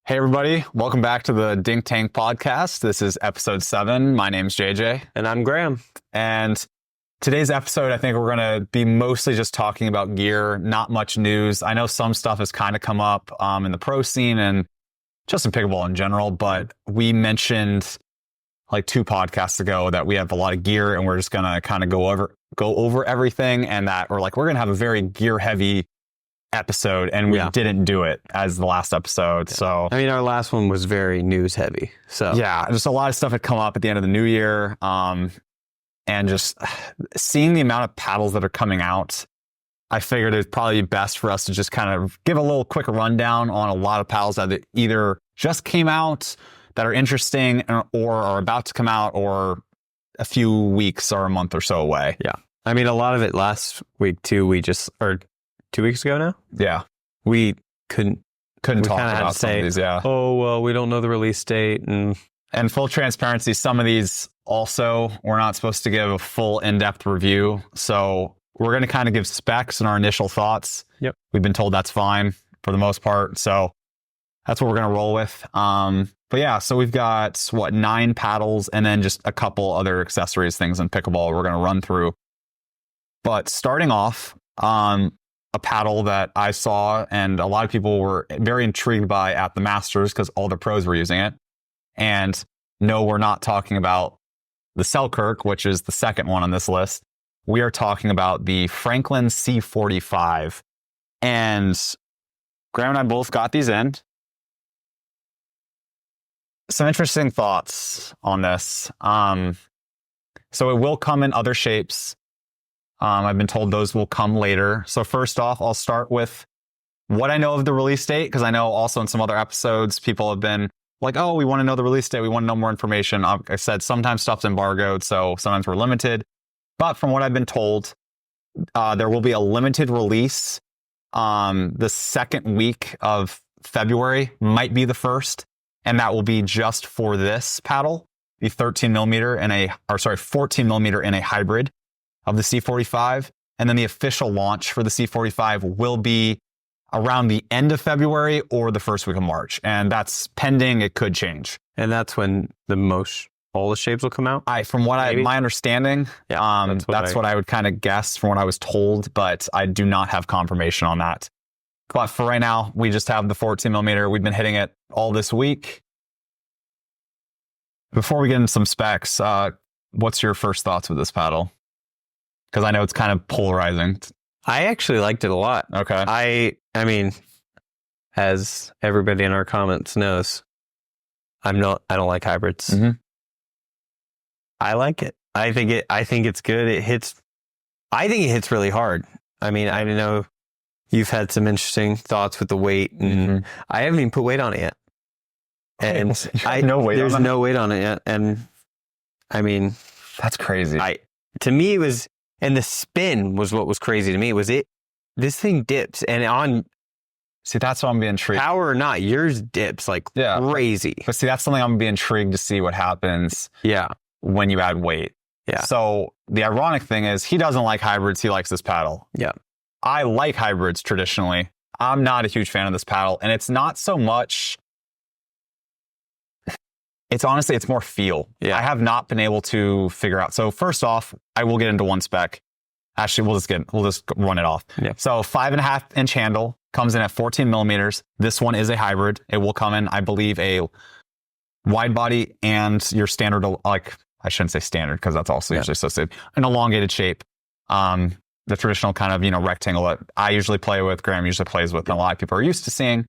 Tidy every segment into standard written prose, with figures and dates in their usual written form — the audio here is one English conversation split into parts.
Hey everybody, welcome back to the Dink Tank Podcast. This is episode 7. My name's JJ. And I'm Graham. And today's episode, I think we're going to be mostly just talking about gear, not much news. I know some stuff has kind of come up in the pro scene and just in pickleball in general, but we mentioned like 2 podcasts ago that we have a lot of gear and we're just going to kind of go over everything, and that we're going to have a very gear heavy episode, and we didn't do it as the last episode. So I mean, our last one was very news heavy. So yeah, just a lot of stuff had come up at the end of the new year. And just seeing the amount of paddles that are coming out, I figured it'd probably be best for us to just kind of give a little quick rundown on a lot of paddles that either just came out that are interesting or are about to come out or a few weeks or a month or so away. Yeah. I mean, a lot of it last week too, or 2 weeks ago now? Yeah. We couldn't talk about some of these, yeah. Oh, well, we don't know the release date. And full transparency, some of these also, we're not supposed to give a full in-depth review. So we're going to kind of give specs and our initial thoughts. Yep. We've been told that's fine for the most part. So that's what we're going to roll with. But yeah, so we've got, 9 paddles and then just a couple other accessories, things in pickleball we're going to run through. But starting off, a paddle that I saw and a lot of people were very intrigued by at the Masters because all the pros were using it. And no, we're not talking about the Selkirk, which is the second one on this list. We are talking about the Franklin C45. And Graham and I both got these in. Some interesting thoughts on this. So it will come in other shapes. I've been told those will come later. So first off, I'll start with what I know of the release date, because I know also in some other episodes, people have been like, oh, we want to know the release date. We want to know more information. I said sometimes stuff's embargoed, so sometimes we're limited. But from what I've been told, there will be a limited release the second week of February, might be the first, and that will be just for this paddle, the 14 millimeter in a hybrid of the C45. And then the official launch for the C45 will be around the end of February or the first week of March. And that's pending. It could change. And that's when all the shapes will come out? From what my understanding, that's what I would kind of guess from what I was told, but I do not have confirmation on that. But for right now, we just have the 14 millimeter. We've been hitting it all this week. Before we get into some specs, what's your first thoughts with this paddle? Because I know it's kind of polarizing. I actually liked it a lot. Okay. I mean, as everybody in our comments knows, I don't like hybrids. Mm-hmm. I like it. I think it's good. I think it hits really hard. I mean, I know you've had some interesting thoughts with the weight, and I haven't even put weight on it yet. And there's no weight on it yet. And I mean, that's crazy. To me, it was. And the spin was what was crazy to me. This thing dips, and see, that's what I'm being intrigued. Power or not, yours dips like crazy. But see, that's something I'm gonna be intrigued to see what happens. Yeah. When you add weight. Yeah. So the ironic thing is, he doesn't like hybrids. He likes this paddle. Yeah. I like hybrids traditionally. I'm not a huge fan of this paddle, and it's not so much. It's honestly, it's more feel. Yeah. I have not been able to figure out. So first off, I will get into one spec. Actually, we'll just run it off. Yeah. So 5.5-inch handle, comes in at 14 millimeters. This one is a hybrid. It will come in, I believe, a wide body and your standard, like, I shouldn't say standard because that's also usually associated, an elongated shape. The traditional kind of, rectangle that I usually play with, Graham usually plays with, and a lot of people are used to seeing.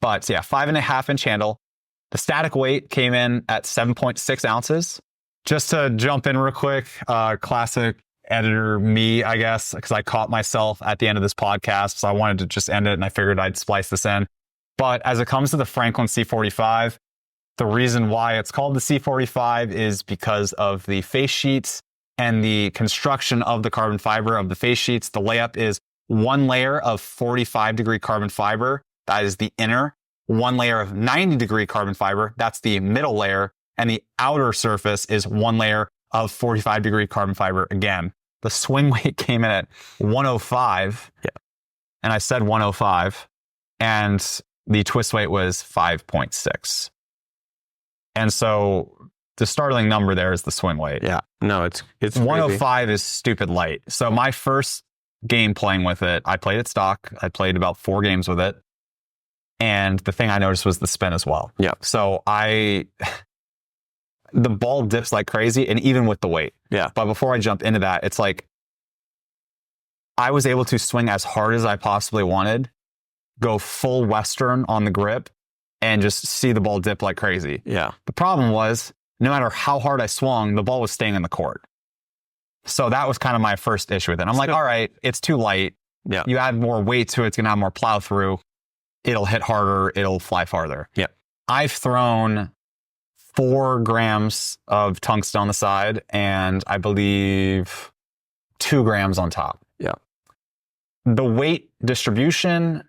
But yeah, 5.5-inch handle. The static weight came in at 7.6 ounces. Just to jump in real quick, classic editor me, I guess, because I caught myself at the end of this podcast, so I wanted to just end it, and I figured I'd splice this in. But as it comes to the Franklin C45, the reason why it's called the C45 is because of the face sheets and the construction of the carbon fiber of the face sheets. The layup is one layer of 45-degree carbon fiber. That is the inner. One layer of 90-degree carbon fiber. That's the middle layer. And the outer surface is one layer of 45-degree carbon fiber again. The swing weight came in at 105. Yeah. And I said 105. And the twist weight was 5.6. And so the startling number there is the swing weight. Yeah. No, it's 105 is stupid light. So my first game playing with it, I played it stock. I played about 4 games with it. And the thing I noticed was the spin as well. Yeah. So the ball dips like crazy, and even with the weight. Yeah. But before I jump into that, it's like I was able to swing as hard as I possibly wanted, go full Western on the grip, and just see the ball dip like crazy. Yeah. The problem was, no matter how hard I swung, the ball was staying in the court. So that was kind of my first issue with it. I'm like, all right, it's too light. Yeah. You add more weight to it, it's going to have more plow through. It'll hit harder. It'll fly farther. Yeah. I've thrown 4 grams of tungsten on the side, and I believe 2 grams on top. Yeah. The weight distribution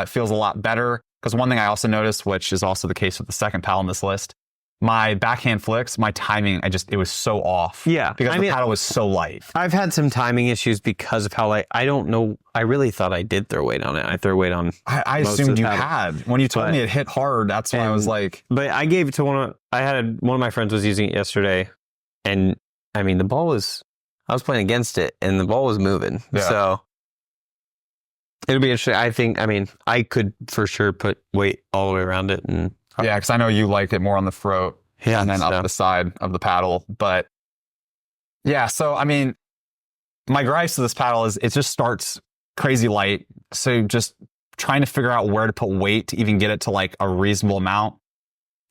feels a lot better, because one thing I also noticed, which is also the case with the second paddle on this list, my backhand flicks, my timing, it was so off. Yeah. Because the paddle was so light. I've had some timing issues because of how light. I don't know. I really thought I did throw weight on it. I threw weight on. I assumed you had. When you told me it hit hard, that's why I was like. But I gave it to one of my friends was using it yesterday. And I mean, I was playing against it and the ball was moving. Yeah. So it'll be interesting. I could for sure put weight all the way around it. And yeah, because I know you like it more on the throat and then up the side of the paddle. But yeah, so I mean, my gripes to this paddle is it just starts crazy light. So just trying to figure out where to put weight to even get it to like a reasonable amount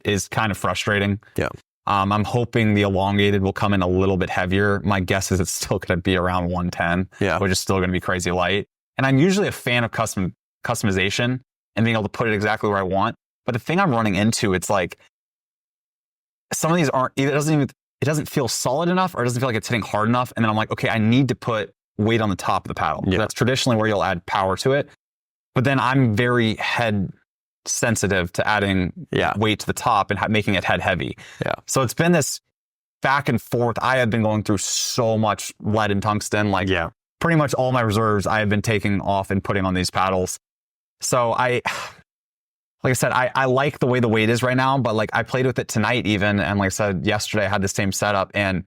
is kind of frustrating. Yeah. I'm hoping the elongated will come in a little bit heavier. My guess is it's still going to be around 110, which is still going to be crazy light. And I'm usually a fan of customization and being able to put it exactly where I want. But the thing I'm running into, it's like some of these it doesn't feel solid enough, or it doesn't feel like it's hitting hard enough. And then I'm like, okay, I need to put weight on the top of the paddle. Yeah. That's traditionally where you'll add power to it. But then I'm very head sensitive to adding weight to the top and making it head heavy. Yeah. So it's been this back and forth. I have been going through so much lead and tungsten. Pretty much all my reserves I have been taking off and putting on these paddles. So like I said, I like the way the weight is right now, but like I played with it tonight even. And like I said, yesterday I had the same setup. And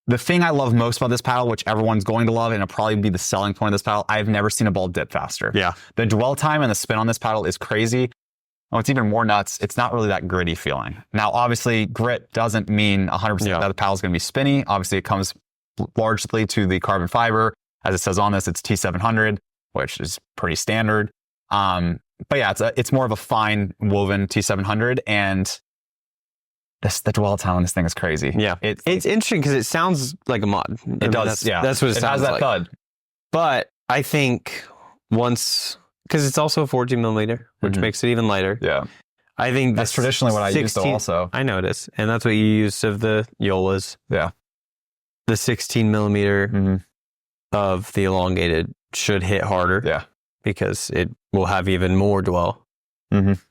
the thing I love most about this paddle, which everyone's going to love, and it'll probably be the selling point of this paddle, I've never seen a ball dip faster. Yeah. The dwell time and the spin on this paddle is crazy. Oh, it's even more nuts. It's not really that gritty feeling. Now, obviously, grit doesn't mean 100% that the paddle is going to be spinny. Obviously, it comes largely to the carbon fiber. As it says on this, it's T700, which is pretty standard. But yeah, it's more of a fine woven T700, and the dwell time on this thing is crazy. Yeah, it's interesting because it sounds like a mod. It does. That's what it sounds like. It has that thud. But I think because it's also a 14 millimeter, which makes it even lighter. Yeah, I think that's traditionally what I use though. Also, I know it is, and that's what you use of the Yolas. Yeah, the 16 millimeter of the elongated should hit harder. Yeah. Because it will have even more dwell.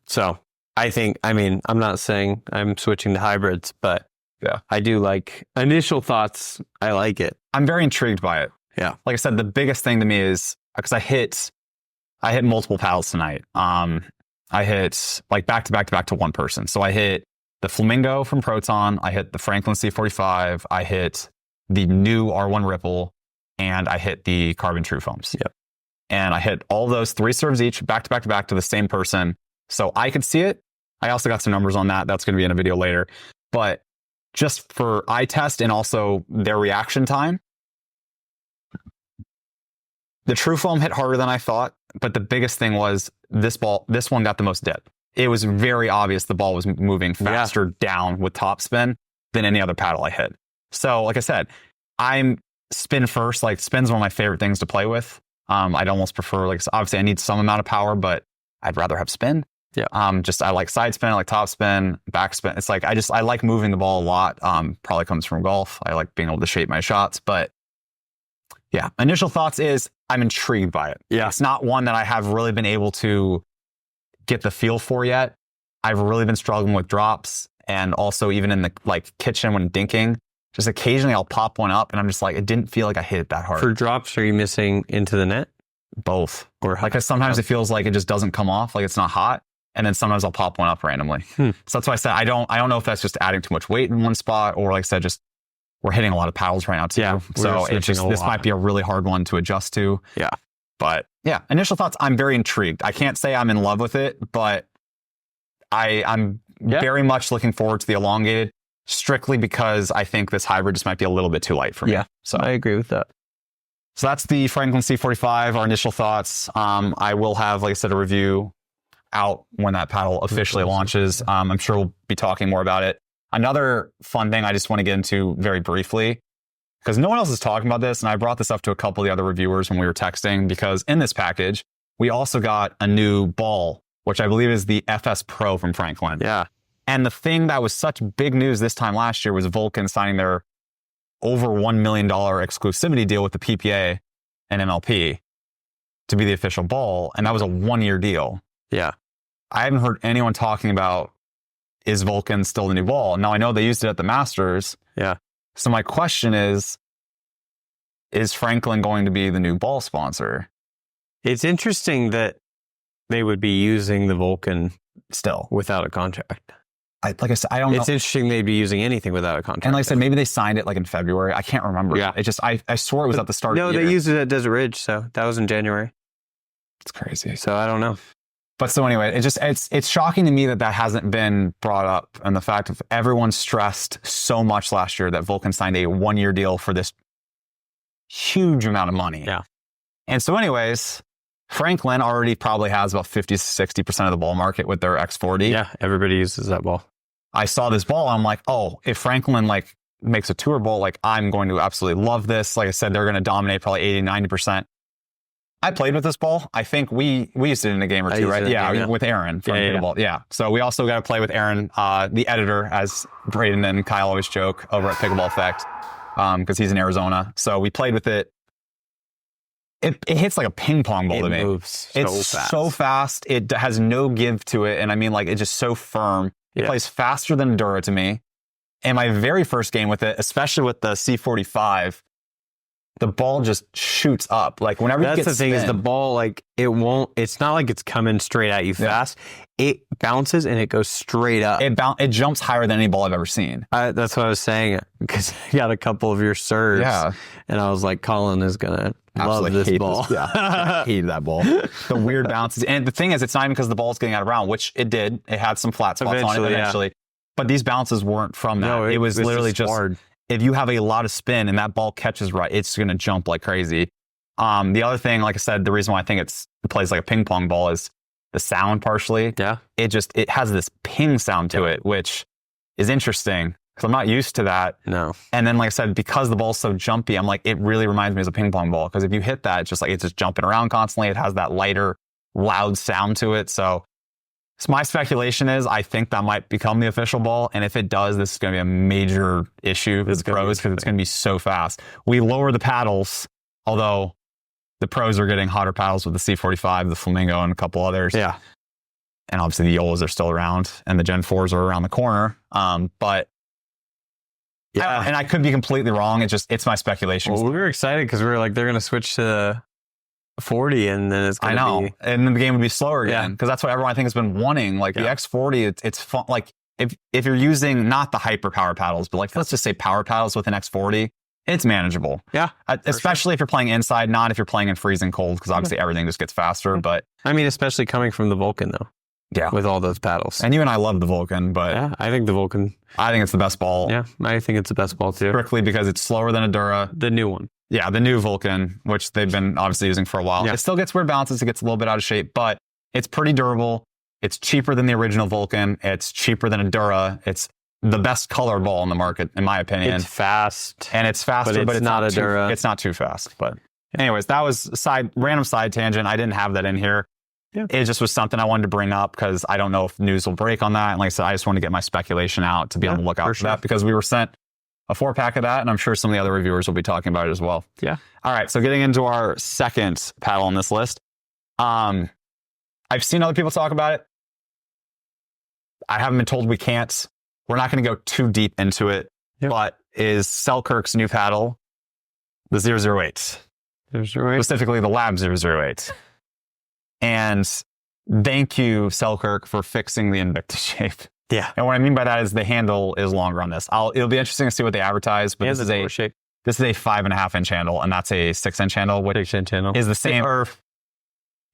So I'm not saying I'm switching to hybrids, but I do like initial thoughts. I like it. I'm very intrigued by it. Yeah. Like I said, the biggest thing to me is because I hit multiple paddles tonight. I hit like back to one person. So I hit the Flamingo from Proton. I hit the Franklin C45. I hit the new R1 Ripple, and I hit the CRBN TruFoams. Yep. And I hit all those 3 serves each, back to the same person. So I could see it. I also got some numbers on that. That's going to be in a video later. But just for eye test and also their reaction time, the TruFoam hit harder than I thought. But the biggest thing was this one got the most dip. It was very obvious the ball was moving faster down with topspin than any other paddle I hit. So like I said, I'm spin first. Like spin's one of my favorite things to play with. I'd almost prefer, like, obviously I need some amount of power, but I'd rather have spin. Yeah. I like side spin, I like top spin, back spin. It's like, I like moving the ball a lot. Probably comes from golf. I like being able to shape my shots, but yeah, initial thoughts is I'm intrigued by it. Yeah. It's not one that I have really been able to get the feel for yet. I've really been struggling with drops, and also even in the kitchen when dinking. Just occasionally I'll pop one up and I'm just like, it didn't feel like I hit it that hard. For drops, are you missing into the net? Both. Or Like, 'cause sometimes it feels like it just doesn't come off, like it's not hot. And then sometimes I'll pop one up randomly. So that's why I said I don't know if that's just adding too much weight in one spot, or like I said, just we're hitting a lot of paddles right now too. Yeah, so it's just this might be a really hard one to adjust to. Yeah. But yeah, initial thoughts, I'm very intrigued. I can't say I'm in love with it, but I'm very much looking forward to the elongated, strictly because I think this hybrid just might be a little bit too light for me. Yeah, so I agree with that. So that's the Franklin C45, our initial thoughts. I will have, like I said, a review out when that paddle officially launches. I'm sure we'll be talking more about it. Another fun thing I just want to get into very briefly, because no one else is talking about this, and I brought this up to a couple of the other reviewers when we were texting, because in this package, we also got a new ball, which I believe is the FS Pro from Franklin. Yeah. And the thing that was such big news this time last year was Vulcan signing their over $1 million exclusivity deal with the PPA and MLP to be the official ball. And that was a 1-year deal. Yeah. I haven't heard anyone talking about, is Vulcan still the new ball? Now, I know they used it at the Masters. Yeah. So my question is Franklin going to be the new ball sponsor? It's interesting that they would be using the Vulcan Still. without a contract. Like I said, I don't know. It's interesting they'd be using anything without a contract. And like I said, maybe they signed it like in February. I can't remember. Yeah. It just, I swore it was at the start No, of the year. they used it at Desert Ridge, so that was in January. It's crazy. So I don't know. But so anyway, it's shocking to me that hasn't been brought up. And the fact of everyone stressed so much last year that Vulcan signed a 1-year deal for this huge amount of money. Yeah. And so anyways, Franklin already probably has about 50 to 60% of the ball market with their X40. Yeah, everybody uses that ball. I saw this ball. I'm like, oh, if Franklin like makes a tour ball, like I'm going to absolutely love this. Like I said, they're going to dominate probably 80, 90%. I played with this ball. I think we used it in a game or two, right? Yeah, with Aaron from Pickleball. Yeah. So we also got to play with Aaron, the editor, as Braden and Kyle always joke, over at Pickleball Effect, because he's in Arizona. So we played with it. It hits like a ping pong ball to me. Moves it's so fast. It has no give to it. And I mean, like, it's just so firm. It plays faster than Avoura to me. And my very first game with it, especially with the C45, the ball just shoots up. Like whenever you get That's the thing, is the ball, like it's not like it's coming straight at you fast. It bounces and it goes straight up. It jumps higher than any ball I've ever seen. That's what I was saying, because I got a couple of your serves. Yeah. And I was like, Colin is going to love this ball. I hate that ball. The weird bounces. And the thing is, it's not even because the ball's getting out of round, which it did. It had some flat spots on it eventually. But these bounces weren't from that. No, it was literally just hard. If you have a lot of spin and that ball catches right, it's going to jump like crazy. The other thing, like I said, the reason why I think it plays like a ping pong ball is the sound partially. Yeah. It has this ping sound to it, which is interesting because I'm not used to that. No. And then, like I said, because the ball's so jumpy, I'm like, it really reminds me of a ping pong ball. Because if you hit that, it's just jumping around constantly. It has that lighter, loud sound to it. So my speculation is I think that might become the official ball. And if it does, this is going to be a major issue for the pros because it's going to be so fast. We lower the paddles, although the pros are getting hotter paddles with the C45, the Flamingo, and a couple others. Yeah. And obviously the Yolas are still around and the Gen 4s are around the corner. But yeah, and I could be completely wrong. It's my speculation. Well, we were excited because we were like, they're going to switch to 40 and then it's going to be... And then the game would be slower again because that's what everyone I think has been wanting. Like the X40, it's fun. Like if you're using not the hyper power paddles, but like let's just say power paddles with an X40, it's manageable. Yeah. Especially if you're playing inside, not if you're playing in freezing cold because obviously everything just gets faster. But I mean, especially coming from the Vulcan though. Yeah. With all those paddles. And you and I love the Vulcan, but yeah, I think it's the best ball. Yeah, I think it's the best ball too. Strictly because it's slower than Avoura. The new one. Yeah, the new Vulcan, which they've been obviously using for a while. Yeah. It still gets weird bounces. It gets a little bit out of shape, but it's pretty durable. It's cheaper than the original Vulcan. It's cheaper than Avoura. It's the best color ball in the market, in my opinion. It's fast. And it's faster, but it's not Avoura. It's not too fast. But anyways, that was random side tangent. I didn't have that in here. Yeah. It just was something I wanted to bring up because I don't know if news will break on that. And like I said, I just want to get my speculation out to be on the lookout for that because we were sent a 4-pack of that, and I'm sure some of the other reviewers will be talking about it as well. Yeah. All right, so getting into our second paddle on this list. I've seen other people talk about it. I haven't been told we can't. We're not going to go too deep into it, but is Selkirk's new paddle, the 008. specifically the Lab 008. And thank you, Selkirk, for fixing the Invicta shape. Yeah. And what I mean by that is the handle is longer on this. It'll be interesting to see what they advertise, but this is a 5.5 inch handle, and that's a 6 inch handle, which is the same. Or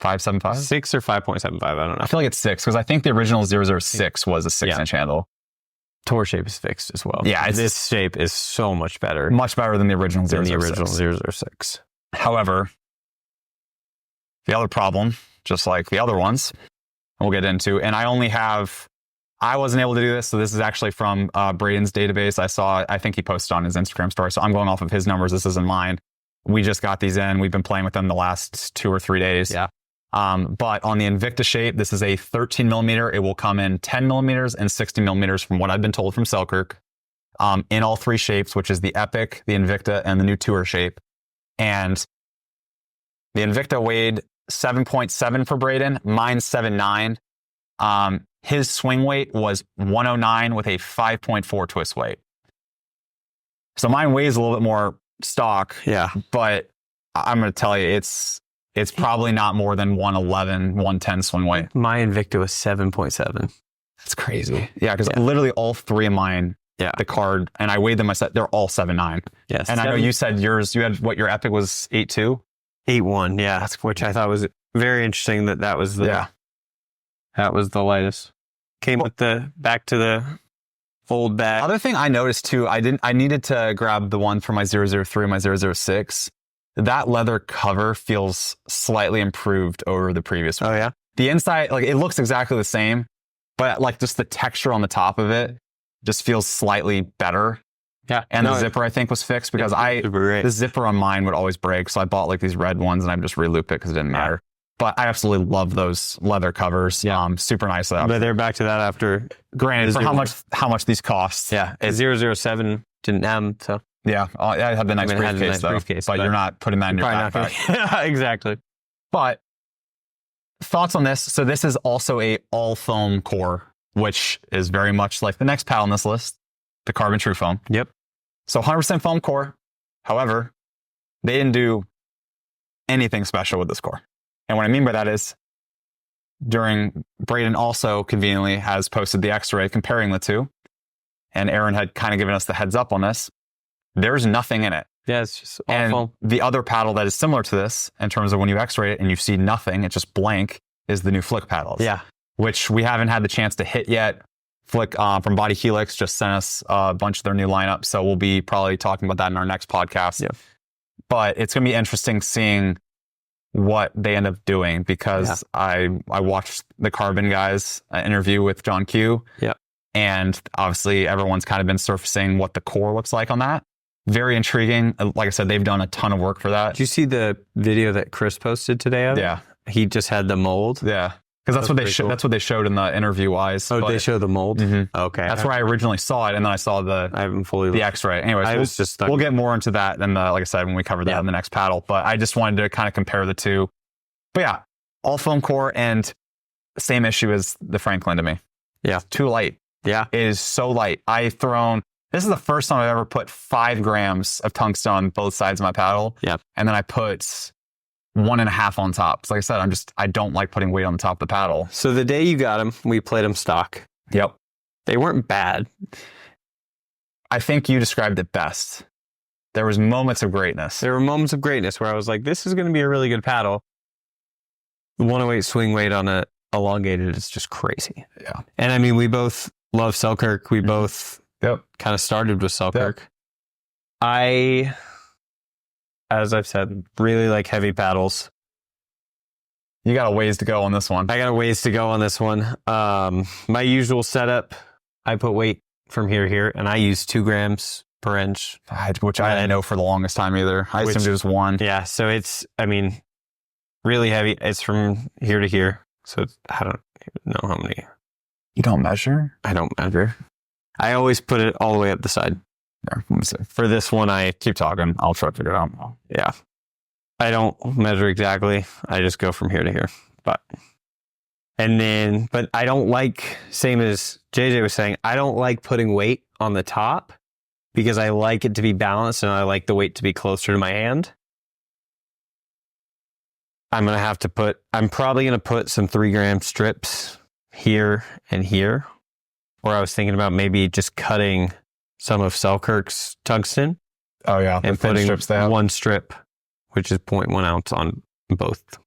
5.75? 6 or 5.75, I don't know. I feel like it's 6, because I think the original 006 was a 6 inch handle. Tour shape is fixed as well. Yeah, this shape is so much better. Much better than the original 006. Than the original 006. However, the other problem, just like the other ones, we'll get into, and I wasn't able to do this, so this is actually from Braden's database. I think he posted on his Instagram story, so I'm going off of his numbers. This isn't mine. We just got these in. We've been playing with them the last 2 or 3 days. Yeah. But on the Invicta shape, this is a 13 millimeter. It will come in 10 millimeters and 60 millimeters from what I've been told from Selkirk, in all 3 shapes, which is the Epic, the Invicta, and the new Tour shape. And the Invicta weighed 7.7 for Braden, mine 7.9. His swing weight was 109 with a 5.4 twist weight. So mine weighs a little bit more stock. Yeah. But I'm going to tell you, it's probably not more than 111, 110 swing weight. My Invicta was 7.7. That's crazy. Yeah, because literally all 3 of mine, the card, and I weighed them myself, they're all 7.9. Yes. And I know you said yours, you had your Epic was 8.2? 8.1, yeah. Which I thought was very interesting that was the lightest. Came with back to the fold bag. Other thing I noticed too, I needed to grab the one for my 003 and my 006. That leather cover feels slightly improved over the previous one. Oh yeah? The inside, like, it looks exactly the same, but like just the texture on the top of it just feels slightly better. Yeah. And the zipper, I think, was fixed because the zipper on mine would always break. So I bought like these red ones and I just re-looped it because it didn't matter. But I absolutely love those leather covers. Yeah. Super nice. But they're back to that after. Granted, for how much these cost. Yeah. 007 didn't have them, so. Yeah. I had the nice briefcase, but you're not putting that in your backpack. Yeah, exactly. But thoughts on this? So this is also a all foam core, which is very much like the next paddle on this list, the CRBN TruFoam. Yep. So 100% foam core. However, they didn't do anything special with this core. And what I mean by that is, Braden also conveniently has posted the X-ray comparing the two. And Aaron had kind of given us the heads up on this. There's nothing in it. Yeah, it's just all foam. The other paddle that is similar to this, in terms of when you X-ray it and you see nothing, it's just blank, is the new Flik paddles. Yeah. Which we haven't had the chance to hit yet. Flik from Body Helix just sent us a bunch of their new lineup. So we'll be probably talking about that in our next podcast. Yeah. But it's going to be interesting seeing what they end up doing, because I watched the CRBN guys interview with John Q. Yeah. And obviously everyone's kind of been surfacing what the core looks like on that. Very intriguing. Like I said, they've done a ton of work for that. Did you see the video that Chris posted today of it? Yeah. He just had the mold. Yeah. Because that's what they showed. Cool. That's what they showed in the interview wise. Oh, they show the mold? Mm-hmm. Okay. That's where I originally saw it, and then I saw the X-ray. Anyways, we'll get more into that, and like I said, when we cover that in the next paddle. But I just wanted to kind of compare the two. But yeah, all foam core, and same issue as the Franklin to me. Yeah, too light. Yeah, it is so light. This is the first time I've ever put 5 grams of tungsten on both sides of my paddle. Yeah, and then I put 1.5 on top. So like I said, I don't like putting weight on the top of the paddle. So the day you got them, we played them stock. Yep. They weren't bad. I think you described it best. There was moments of greatness. There were moments of greatness where I was like, this is going to be a really good paddle. The 108 swing weight on a elongated is just crazy. Yeah. And I mean, we both love Selkirk. We both kind of started with Selkirk. Yep. As I've said, really like heavy paddles. You got a ways to go on this one. I got a ways to go on this one. My usual setup, I put weight from here to here, and I use 2 grams per inch. Which I didn't know for the longest time either. I assumed it was 1. Yeah, so it's, really heavy. It's from here to here. So I don't even know how many. You don't measure? I don't measure. I always put it all the way up the side. There, let me see. For this one, I keep talking. I'll try to figure it out. Yeah. I don't measure exactly. I just go from here to here. But I don't like, same as JJ was saying, I don't like putting weight on the top because I like it to be balanced and I like the weight to be closer to my hand. I'm probably going to put some 3-gram strips here and here. Or I was thinking about maybe just cutting some of Selkirk's tungsten. Oh yeah. And putting one strip, which is 0.1 ounce on both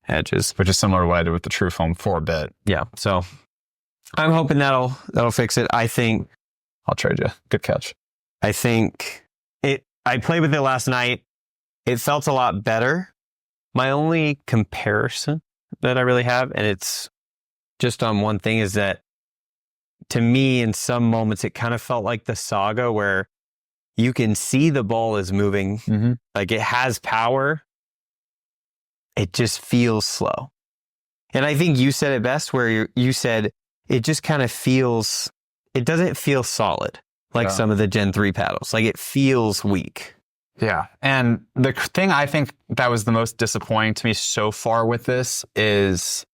edges. Which is similar to what I did with the TruFoam for a bit. Yeah. So I'm hoping that'll fix it. I think I'll trade you. Good catch. I think I played with it last night. It felt a lot better. My only comparison that I really have, and it's just on one thing, is that to me, in some moments, it kind of felt like the Saga where you can see the ball is moving. Mm-hmm. Like it has power. It just feels slow. And I think you said it best where you said it just kind of feels, it doesn't feel solid like some of the Gen 3 paddles. Like it feels weak. Yeah. And the thing I think that was the most disappointing to me so far with this is,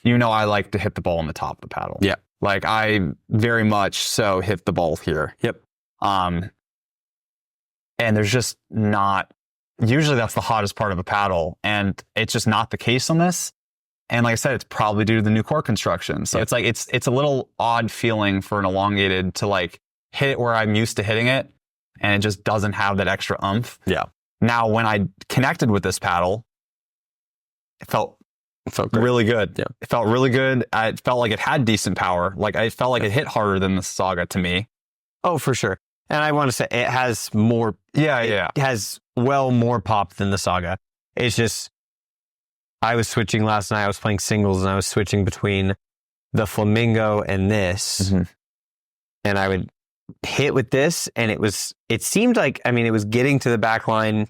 I like to hit the ball on the top of the paddle. Yeah. Like I very much so hit the ball here. Yep. And there's just not, usually that's the hottest part of a paddle, and it's just not the case on this. And like I said, it's probably due to the new core construction. So it's like, it's a little odd feeling for an elongated to like hit it where I'm used to hitting it, and it just doesn't have that extra oomph. Yeah. Now, when I connected with this paddle, it felt really good. Yeah. It felt really good. It felt like it had decent power. Like I felt like it hit harder than the Saga to me. Oh, for sure. And I want to say it has more. It has more pop than the Saga. It's just, I was switching last night. I was playing singles and I was switching between the Flamingo and this. Mm-hmm. And I would hit with this, and it seemed like, it was getting to the back line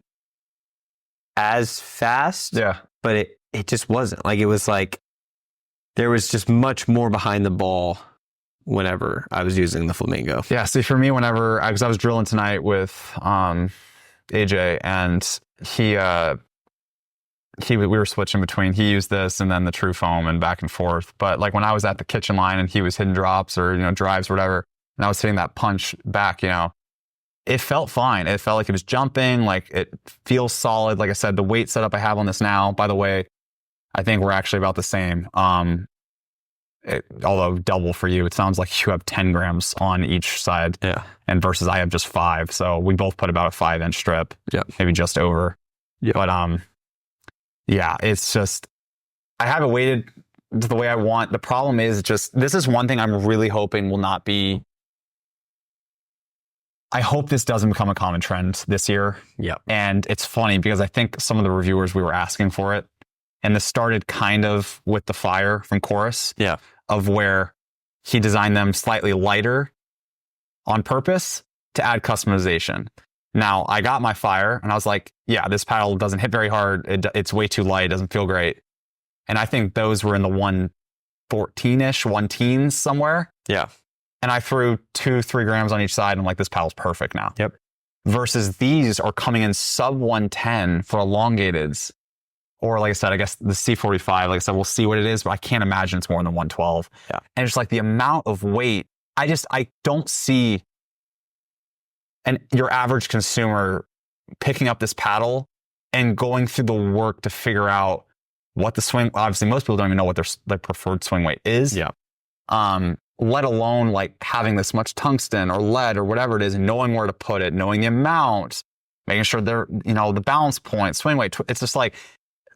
as fast. Yeah. But it just wasn't. Like, it was like there was just much more behind the ball whenever I was using the Flamingo. Yeah. See, for me, because I was drilling tonight with AJ, and we were switching between, he used this and then the TruFoam and back and forth. But like when I was at the kitchen line and he was hitting drops or, drives or whatever, and I was hitting that punch back, it felt fine. It felt like it was jumping, like it feels solid. Like I said, the weight setup I have on this now, by the way, I think we're actually about the same. Although double for you, it sounds like you have 10 grams on each side. Yeah. And versus I have just 5. So we both put about a 5-inch strip. Yeah. Maybe just over. Yeah. But yeah, it's just, I have it weighted the way I want. The problem is just, this is one thing I'm really hoping will not be, I hope this doesn't become a common trend this year. Yeah. And it's funny because I think some of the reviewers, we were asking for it. And this started kind of with the Fire from Chorus. Yeah. Of where he designed them slightly lighter on purpose to add customization. Now, I got my Fire and I was like, yeah, this paddle doesn't hit very hard. It's way too light. It doesn't feel great. And I think those were in the 114-ish, 1-teens somewhere. Yeah. And I threw 2-3 grams on each side. And I'm like, this paddle's perfect now. Yep. Versus these are coming in sub 110 for elongateds. Or like I said, I guess the C45, like I said, we'll see what it is, but I can't imagine it's more than 112. Yeah. And it's like the amount of weight, I don't see your average consumer picking up this paddle and going through the work to figure out what the swing, obviously most people don't even know what their preferred swing weight is. Yeah. Let alone like having this much tungsten or lead or whatever it is, and knowing where to put it, knowing the amount, making sure they're, the balance point, swing weight. It's just like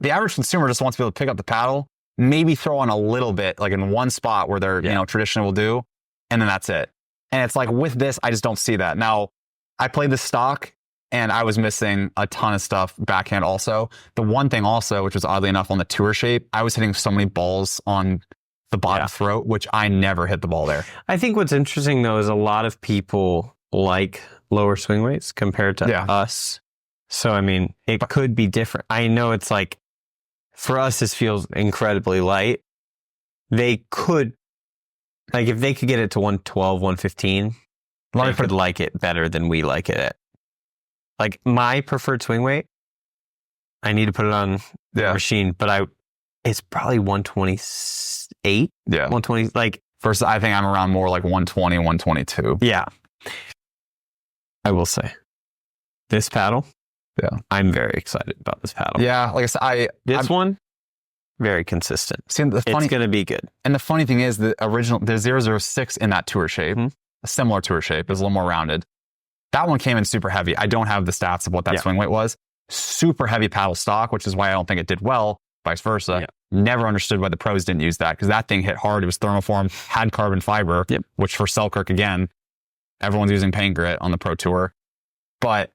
the average consumer just wants to be able to pick up the paddle, maybe throw on a little bit, like in one spot where they're, traditionally will do, and then that's it. And it's like with this, I just don't see that. Now, I played the stock and I was missing a ton of stuff backhand also. The one thing also, which was oddly enough on the tour shape, I was hitting so many balls on the bottom throat, which I never hit the ball there. I think what's interesting though is a lot of people like lower swing weights compared to us. So, it could be different. I know it's like, for us, this feels incredibly light. They could, like if they could get it to 112, 115, they could like it better than we like it at. Like my preferred swing weight, I need to put it on the machine, but it's probably 128. Yeah. 120. Like first, I think I'm around more like 120, 122. Yeah. I will say this paddle Yeah. I'm very excited about this paddle. Yeah. Like I said, This one, very consistent. See, it's going to be good. And the funny thing is the 006 in that tour shape, a similar tour shape, is a little more rounded. That one came in super heavy. I don't have the stats of what that swing weight was. Super heavy paddle stock, which is why I don't think it did well, vice versa. Yeah. Never understood why the pros didn't use that, because that thing hit hard. It was thermoform, had carbon fiber, which for Selkirk, again, everyone's using paint grit on the Pro Tour. But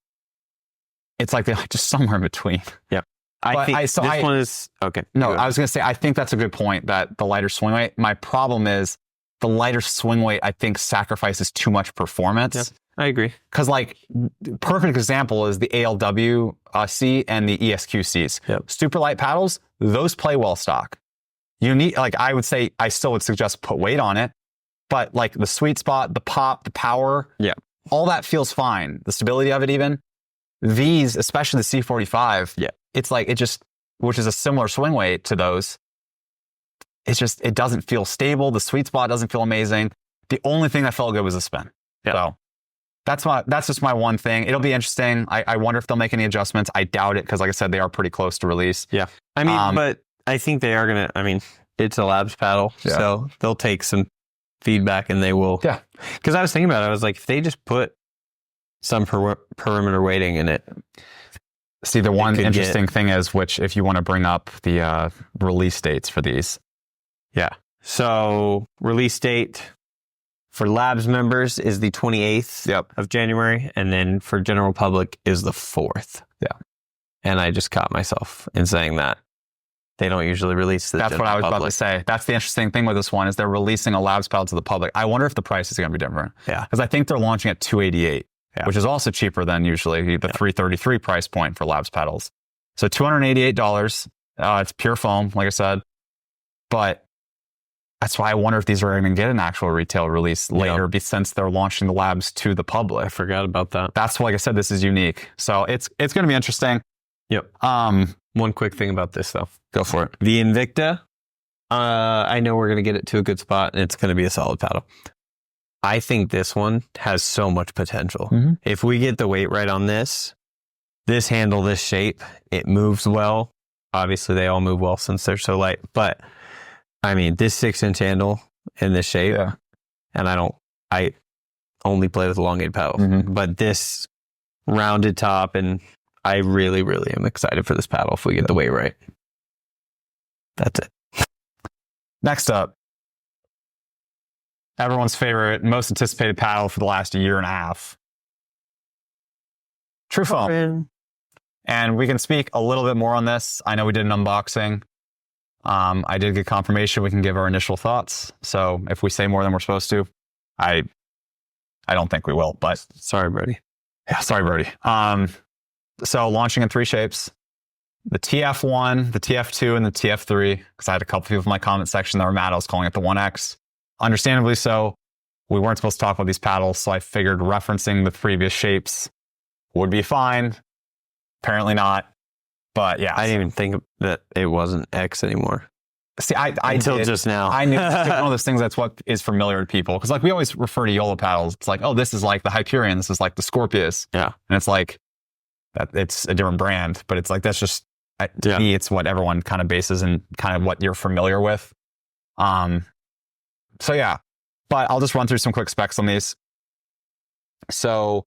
it's like they're just somewhere in between. Yeah. I think this one is okay. No, I was going to say, I think that's a good point, that the lighter swing weight. My problem is the lighter swing weight, I think, sacrifices too much performance. Yep, I agree. Because, like, perfect example is the ALW C and the ESQCs. Yep. Super light paddles, those play well stock. You need, like, I would say, I still would suggest put weight on it, but like the sweet spot, the pop, the power, all that feels fine. The stability of it, even. These, especially the C45, it's like, which is a similar swing weight to those. It doesn't feel stable. The sweet spot doesn't feel amazing. The only thing that felt good was the spin. So that's just my one thing. It'll be interesting. I wonder if they'll make any adjustments. I doubt it, because like I said, they are pretty close to release. Yeah. I mean, but I think they are going to, I mean, it's a Labs paddle, so they'll take some feedback and they will. Yeah. Because I was thinking about it. I was like, if they just put some perimeter weighting in it. See, the one interesting thing is, which if you want to bring up the release dates for these. Yeah. So release date for Labs members is the 28th of January. And then for general public is the 4th. Yeah. And I just caught myself in saying that. They don't usually release the That's what I was about to say. That's the interesting thing with this one, is they're releasing a Labs paddle to the public. I wonder if the price is going to be different. Yeah. Because I think they're launching at $288. Which is also cheaper than usually the $333 price point for Labs pedals. So $288. It's pure foam, like I said. But that's why I wonder if these are going to get an actual retail release later, since they're launching the Labs to the public. I forgot about that. That's why, like I said, this is unique. So it's going to be interesting. Yep. One quick thing about this, though. Go for it. The Invicta, I know we're going to get it to a good spot, and it's going to be a solid paddle. I think this one has so much potential. If we get the weight right on this handle, this shape, it moves well. Obviously, they all move well since they're so light. But, I mean, this 6-inch handle in this shape, and I only play with elongated paddles. But this rounded top, and I really, really am excited for this paddle if we get the weight right. That's it. Next up. Everyone's favorite, most anticipated paddle for the last year and a half. TruFoam. And we can speak a little bit more on this. I know we did an unboxing. I did get confirmation we can give our initial thoughts. So if we say more than we're supposed to, I don't think we will, but sorry, Brody. Yeah, sorry, Brody. So launching in 3 shapes. The TF1, the TF2, and the TF3, because I had a couple people in my comment section that were mad I was calling it the 1X. Understandably so. We weren't supposed to talk about these paddles, so I figured referencing the previous shapes would be fine. Apparently not. But yeah. I didn't even think that it wasn't X anymore. See, until just now. I knew it's one of those things that's what is familiar to people. Because like we always refer to YOLO paddles. It's like, oh, this is like the Hyperion. This is like the Scorpius. Yeah. And it's like, it's a different brand. But it's like, that's just, to me, it's what everyone kind of bases and kind of what you're familiar with. So yeah, but I'll just run through some quick specs on these. So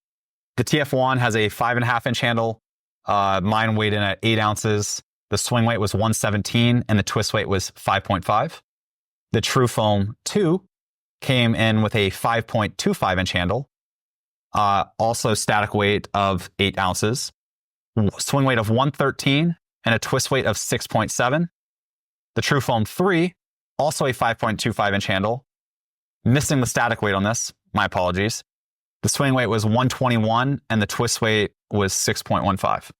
the TF1 has a 5.5-inch handle. Mine weighed in at 8 ounces. The swing weight was 117 and the twist weight was 5.5. The TruFoam 2 came in with a 5.25-inch handle. Also static weight of 8 ounces. Swing weight of 113 and a twist weight of 6.7. The TruFoam 3, also a 5.25-inch handle. Missing the static weight on this, my apologies. The swing weight was 121 and the twist weight was 6.15.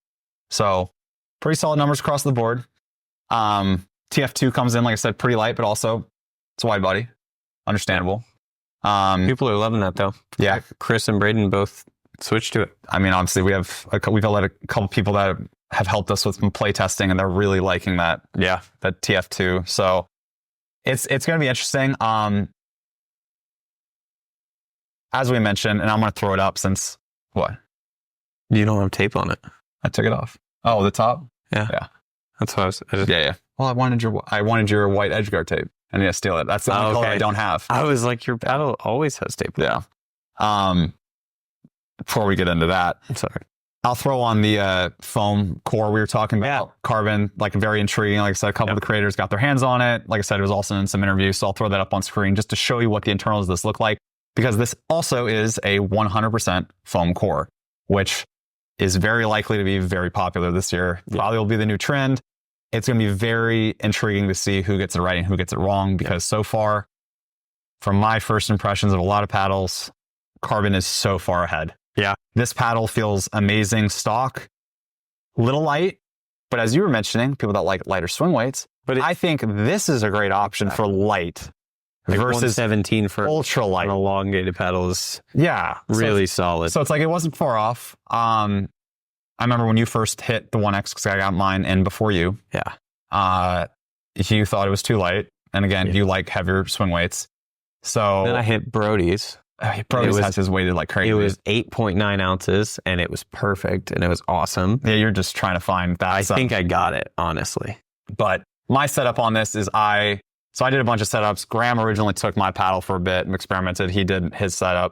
So pretty solid numbers across the board. TF2 comes in, like I said, pretty light, but also it's a wide body. Understandable. People are loving that though. Yeah. Chris and Braden both switched to it. I mean, obviously we've let a couple people that have helped us with some play testing and they're really liking that. Yeah. That TF2. So it's going to be interesting. As we mentioned, and I'm going to throw it up since what? You don't have tape on it. I took it off. Oh, the top? Yeah. Yeah. That's what I was. Yeah. Well, I wanted your white edgeguard tape. I need to steal it. That's the only color I don't have. I was like, your paddle always has tape. Yeah. Before we get into that, Sorry. I'll throw on the foam core we were talking about. Yeah. Carbon, like very intriguing. Like I said, a couple of the creators got their hands on it. Like I said, it was also in some interviews. So I'll throw that up on screen just to show you what the internals of this look like. Because this also is a 100% foam core, which is very likely to be very popular this year. Probably will be the new trend. It's going to be very intriguing to see who gets it right and who gets it wrong. Because so far, from my first impressions of a lot of paddles, Carbon is so far ahead. Yeah. This paddle feels amazing stock, little light, but as you were mentioning, people that like lighter swing weights, but I think this is a great option for light like versus 117 for ultra light. An elongated paddle is really solid. So it's like, it wasn't far off. I remember when you first hit the 1X, because I got mine in before you. Yeah. You thought it was too light. And again, you like heavier swing weights. So then I hit Brody's. Brody's has his weighted like crazy. It was 8.9 ounces and it was perfect and it was awesome. Yeah, you're just trying to find that. I think I got it, honestly. But my setup on this is I did a bunch of setups. Graham originally took my paddle for a bit and experimented. He did his setup.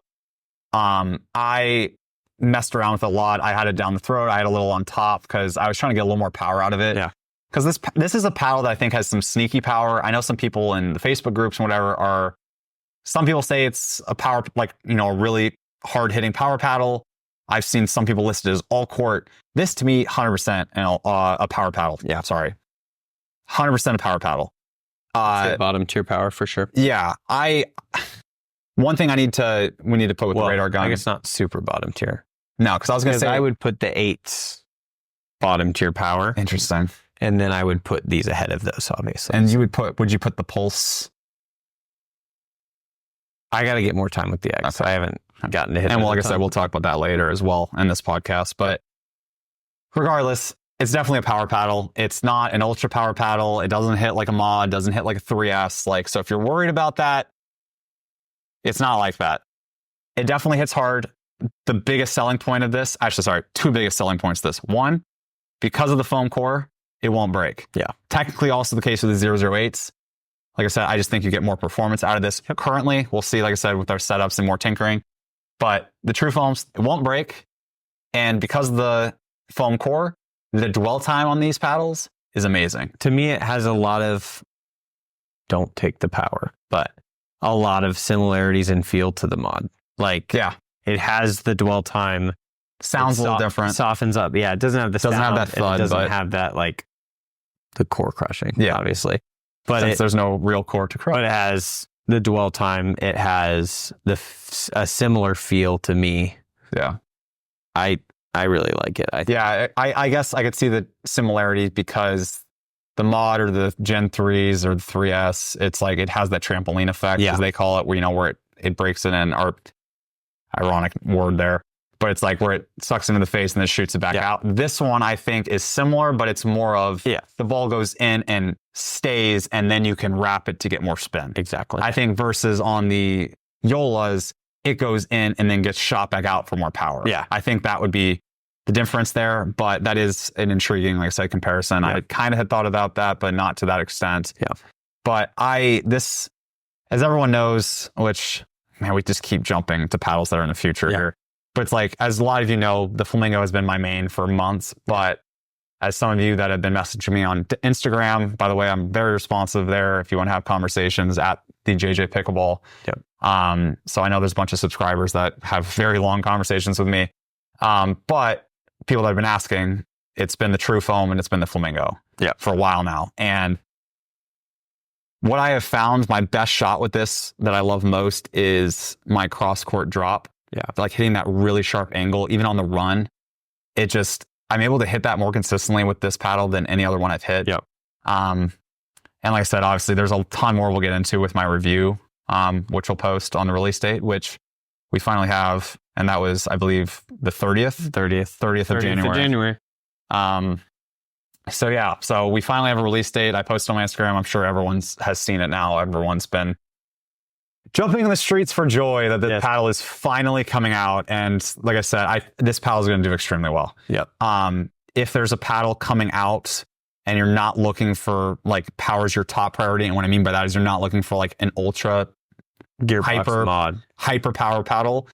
I messed around with it a lot. I had it down the throat. I had a little on top because I was trying to get a little more power out of it. Yeah. Because this is a paddle that I think has some sneaky power. I know some people in the Facebook groups and whatever some people say it's a power, like, a really hard hitting power paddle. I've seen some people listed as all court. This to me, 100% a power paddle. Yeah, sorry. 100% a power paddle. Bottom tier power for sure. Yeah. One thing we need to put with the radar gun. I guess not super bottom tier. No, because I was going to say. I would put the 8s bottom tier power. Interesting. And then I would put these ahead of those, obviously. And would you put the Pulse? I got to get more time with the X. Okay. I haven't gotten to hit it. And like I said, we'll talk about that later as well in this podcast. But regardless, it's definitely a power paddle. It's not an ultra power paddle. It doesn't hit like a mod, doesn't hit like a 3S. So if you're worried about that, it's not like that. It definitely hits hard. The biggest selling point of this, two biggest selling points of this. One, because of the foam core, it won't break. Yeah. Technically also the case with the 008s. Like I said, I just think you get more performance out of this. Currently, we'll see, like I said, with our setups and more tinkering. But the TruFoams, it won't break. And because of the foam core, the dwell time on these paddles is amazing. To me, it has a lot of, don't take the power, but a lot of similarities in feel to the mod. It has the dwell time. Sounds a little different. Softens up. Yeah, it doesn't have the sound. Doesn't have that thud. It doesn't have that, the core crushing, obviously. But since there's no real core to crush. But it has the dwell time. It has a similar feel to me. Yeah. I really like it. I guess I could see the similarities because the mod or the Gen 3s or the 3S, it's like it has that trampoline effect, as they call it, where it breaks it in, or ironic word there. But it's like where it sucks into the face and then shoots it back out. This one, I think, is similar, but it's more of the ball goes in and stays, and then you can wrap it to get more spin. Exactly. I think versus on the Yolas, it goes in and then gets shot back out for more power. Yeah. I think that would be the difference there, but that is an intriguing, like I said, comparison. I kind of had thought about that, but not to that extent. Yeah. But as everyone knows, which, man, we just keep jumping to paddles that are in the future here. But it's like, as a lot of you know, the Flamingo has been my main for months. But as some of you that have been messaging me on Instagram, by the way, I'm very responsive there if you want to have conversations at the JJ Pickleball. Yep. So I know there's a bunch of subscribers that have very long conversations with me. But people that have been asking, it's been the TruFoam and it's been the Flamingo for a while now. And what I have found, my best shot with this that I love most is my cross-court drop. Yeah. Like hitting that really sharp angle, even on the run. I'm able to hit that more consistently with this paddle than any other one I've hit. Yep. And like I said, obviously there's a ton more we'll get into with my review, which we'll post on the release date, which we finally have. And that was, I believe, the 30th of January. So we finally have a release date. I posted on my Instagram. I'm sure everyone has seen it now. Everyone's been jumping in the streets for joy that the paddle is finally coming out. And like I said, this paddle is going to do extremely well. Yep. if there's a paddle coming out and you're not looking for like power is your top priority, and what I mean by that is you're not looking for like an ultra hyper power paddle,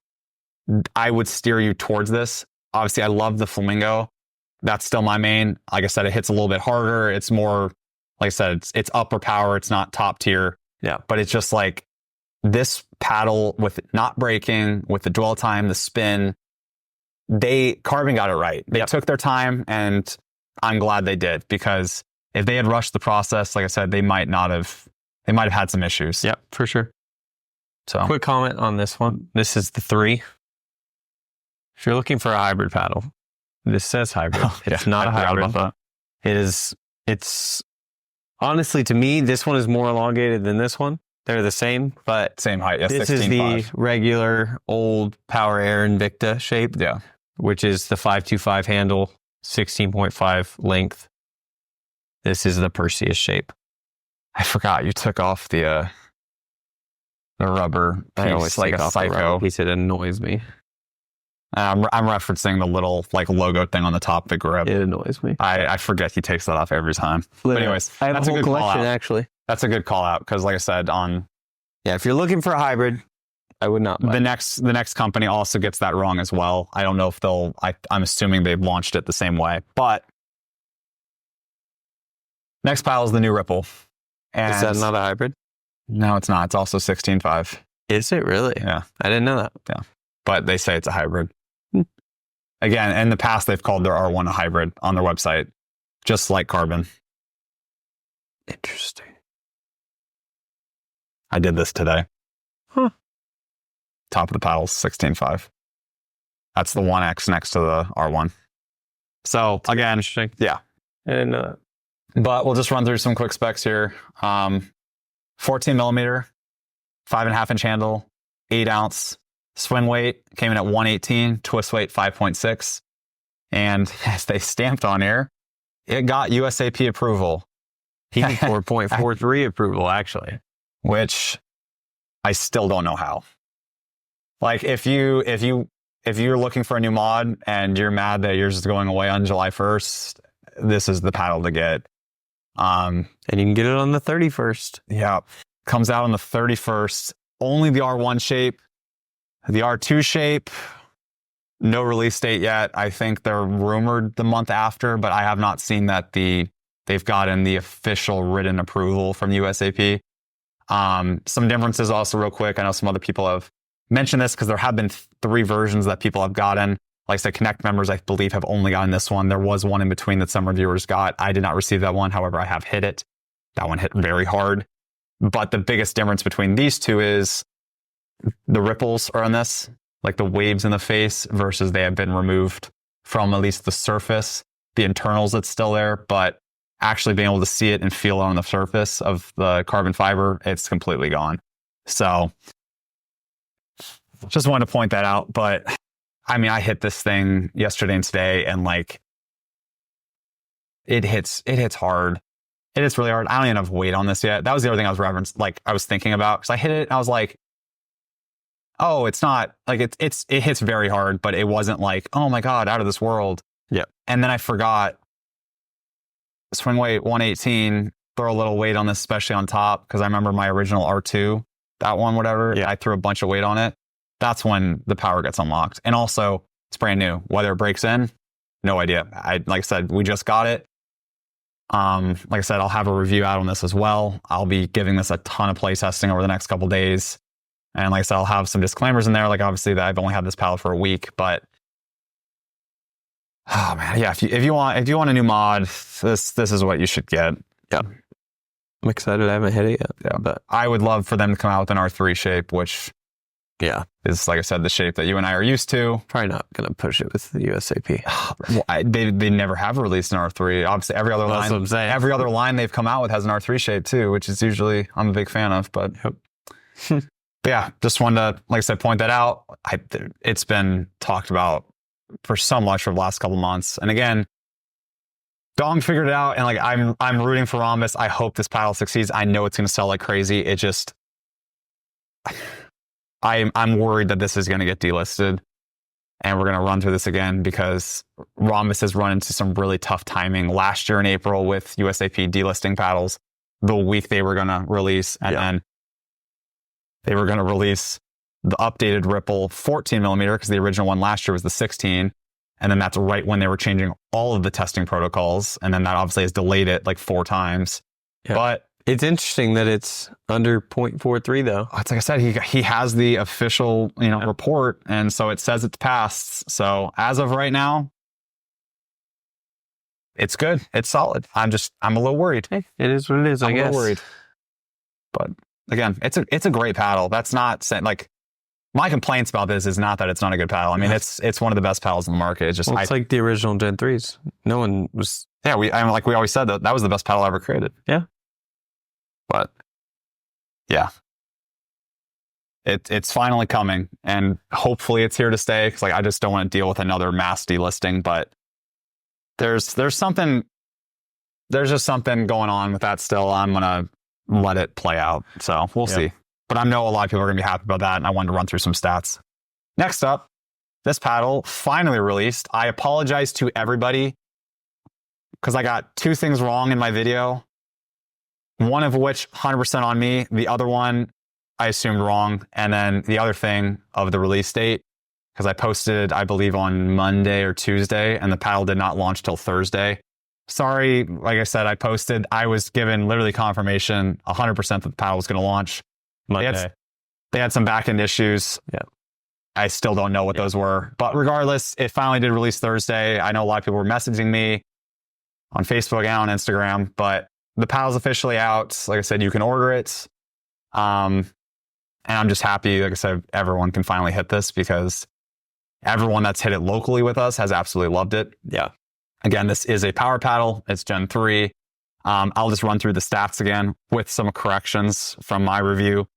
I would steer you towards this. Obviously, I love the Flamingo. That's still my main. Like I said, it hits a little bit harder. It's more, like I said, it's upper power. It's not top tier. Yeah. But it's just like this paddle with it not breaking, with the dwell time, the spin, CRBN got it right. They took their time, and I'm glad they did, because if they had rushed the process, like I said, they might have had some issues. Yep, for sure. So quick comment on this one. This is the 3. If you're looking for a hybrid paddle, this says hybrid. It's not a hybrid. It's honestly, to me, this one is more elongated than this one. They're the same, but same height. Yeah, this is the regular old Power Air Invicta shape. Yeah. Which is the 525 handle, 16.5 length. This is the Perseus shape. I forgot you took off the rubber piece, I always like take a off the psycho. rubber piece. It annoys me. I'm referencing the little like logo thing on the top of the grip. It annoys me. I forget he takes that off every time. Literally. But anyways, I have that's a whole good call collection out. actually. That's a good call out, because like I said, If you're looking for a hybrid, I would not buy the next company also gets that wrong as well. I don't know if I'm assuming they've launched it the same way. But next pile is the new Ripple. And Is that not a hybrid? No, it's not. It's also 16.5. Is it really? Yeah. I didn't know that. Yeah. But they say it's a hybrid. Again, in the past, they've called their R1 a hybrid on their website, just like CRBN. Interesting. I did this today. Huh. Top of the paddles, 16.5. That's the 1X next to the R1. So again, Interesting. yeah. I didn't know that. But we'll just run through some quick specs here. 14 millimeter, 5.5 inch handle, 8 ounce. Swing weight came in at 118, twist weight 5.6. And as they stamped on here, it got USAP approval. 4.43 approval, actually. Which I still don't know how. Like if you're looking for a new mod and you're mad that yours is going away on July 1st, this is the paddle to get. And you can get it on the 31st. Yeah. Comes out on the 31st. Only the R1 shape. The R2 shape, no release date yet. I think they're rumored the month after, but I have not seen that they've gotten the official written approval from USAP. Some differences also real quick. I know some other people have mentioned this because there have been 3 versions that people have gotten. Like I said, Connect members, I believe, have only gotten this one. There was one in between that some reviewers got. I did not receive that one. However, I have hit it. That one hit very hard. But the biggest difference between these two is the ripples are on this, like the waves in the face, versus they have been removed from at least the surface. The internals, it's still there, but actually being able to see it and feel it on the surface of the carbon fiber, it's completely gone. So just wanted to point that out. But I mean, I hit this thing yesterday and today, and like it hits hard. It hits really hard. I don't even have weight on this yet. That was the other thing I was thinking about, because I hit it and I was like, oh, it's not like it hits very hard, but it wasn't like, oh my God, out of this world. Yeah. And then I forgot swing weight 118, throw a little weight on this, especially on top, because I remember my original R2, that one, whatever. Yeah. I threw a bunch of weight on it. That's when the power gets unlocked. And also, it's brand new. Whether it breaks in, no idea. Like I said, we just got it. Like I said, I'll have a review out on this as well. I'll be giving this a ton of play testing over the next couple days. And like I said, I'll have some disclaimers in there. Like obviously that I've only had this paddle for a week, but oh man, yeah. If you want a new mod, this is what you should get. Yeah. I'm excited. I haven't hit it yet. Yeah. But I would love for them to come out with an R3 shape, which is, like I said, the shape that you and I are used to. Probably not going to push it with the USAP. Well, they never have released an R3. Obviously, every other line they've come out with has an R3 shape too, which is usually I'm a big fan of. But but yeah, just wanted to, like I said, point that out. It's been talked about for so much for the last couple months. And again, Dong figured it out, and like I'm rooting for Ronbus. I hope this paddle succeeds. I know it's going to sell like crazy. It just, I'm worried that this is going to get delisted. And we're going to run through this again because Ronbus has run into some really tough timing last year in April with USAP delisting paddles the week they were going to release. And then they were going to release the updated Ripple 14 millimeter because the original one last year was the 16. And then that's right when they were changing all of the testing protocols. And then that obviously has delayed it like 4 times. Yeah. But it's interesting that it's under 0.43 though. It's like I said, he has the official, report. And so it says it's passed. So as of right now, it's good. It's solid. I'm a little worried. Hey, it is what it is, I guess. I'm a little worried. But again, it's a great paddle. That's not saying like my complaints about this is not that it's not a good paddle. I mean, it's one of the best paddles in the market. It's just it's like the original Gen 3s. No one was. Yeah, like we always said that was the best paddle ever created. Yeah. But yeah, it's finally coming, and hopefully it's here to stay. Because like I just don't want to deal with another mass delisting. But there's just something going on with that still. I'm gonna let it play out. So we'll see. But I know a lot of people are gonna be happy about that, and I wanted to run through some stats. Next up, this paddle finally released. I apologize to everybody because I got 2 things wrong in my video. One of which 100% on me. The other one I assumed wrong. And then the other thing of the release date, because I posted, I believe, on Monday or Tuesday, and the paddle did not launch till Thursday. Sorry, like I said, I was given literally confirmation 100% that the paddle was going to launch. Monday. They had some back-end issues. Yeah. I still don't know what those were. But regardless, it finally did release Thursday. I know a lot of people were messaging me on Facebook and on Instagram, but the paddle's officially out. Like I said, you can order it. And I'm just happy, like I said, everyone can finally hit this because everyone that's hit it locally with us has absolutely loved it. Yeah. Again, this is a power paddle. It's Gen 3. I'll just run through the stats again with some corrections from my review.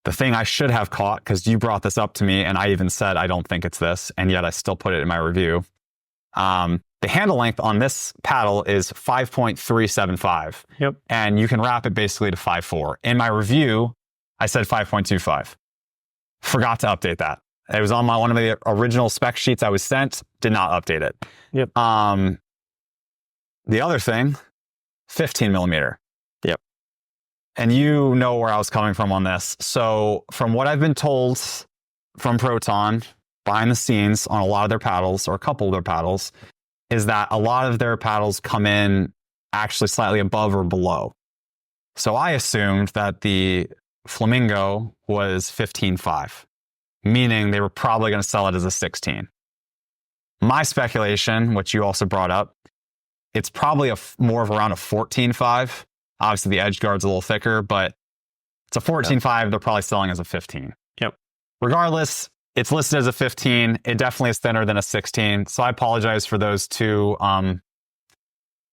The thing I should have caught, because you brought this up to me and I even said I don't think it's this, and yet I still put it in my review. The handle length on this paddle is 5.375. Yep. And you can wrap it basically to 5.4. In my review, I said 5.25. Forgot to update that. It was on one of the original spec sheets I was sent. Did not update it. Yep. The other thing, 15 millimeter. Yep. And you know where I was coming from on this. So from what I've been told from Proton, behind the scenes on a lot of their paddles, or a couple of their paddles, is that a lot of their paddles come in actually slightly above or below. So I assumed that the Flamingo was 15.5, meaning they were probably going to sell it as a 16. My speculation, which you also brought up, it's probably more of around a 14.5. Obviously, the edge guard's a little thicker, but it's a 14.5. They're probably selling as a 15. Yep. Regardless, it's listed as a 15. It definitely is thinner than a 16. So I apologize for those 2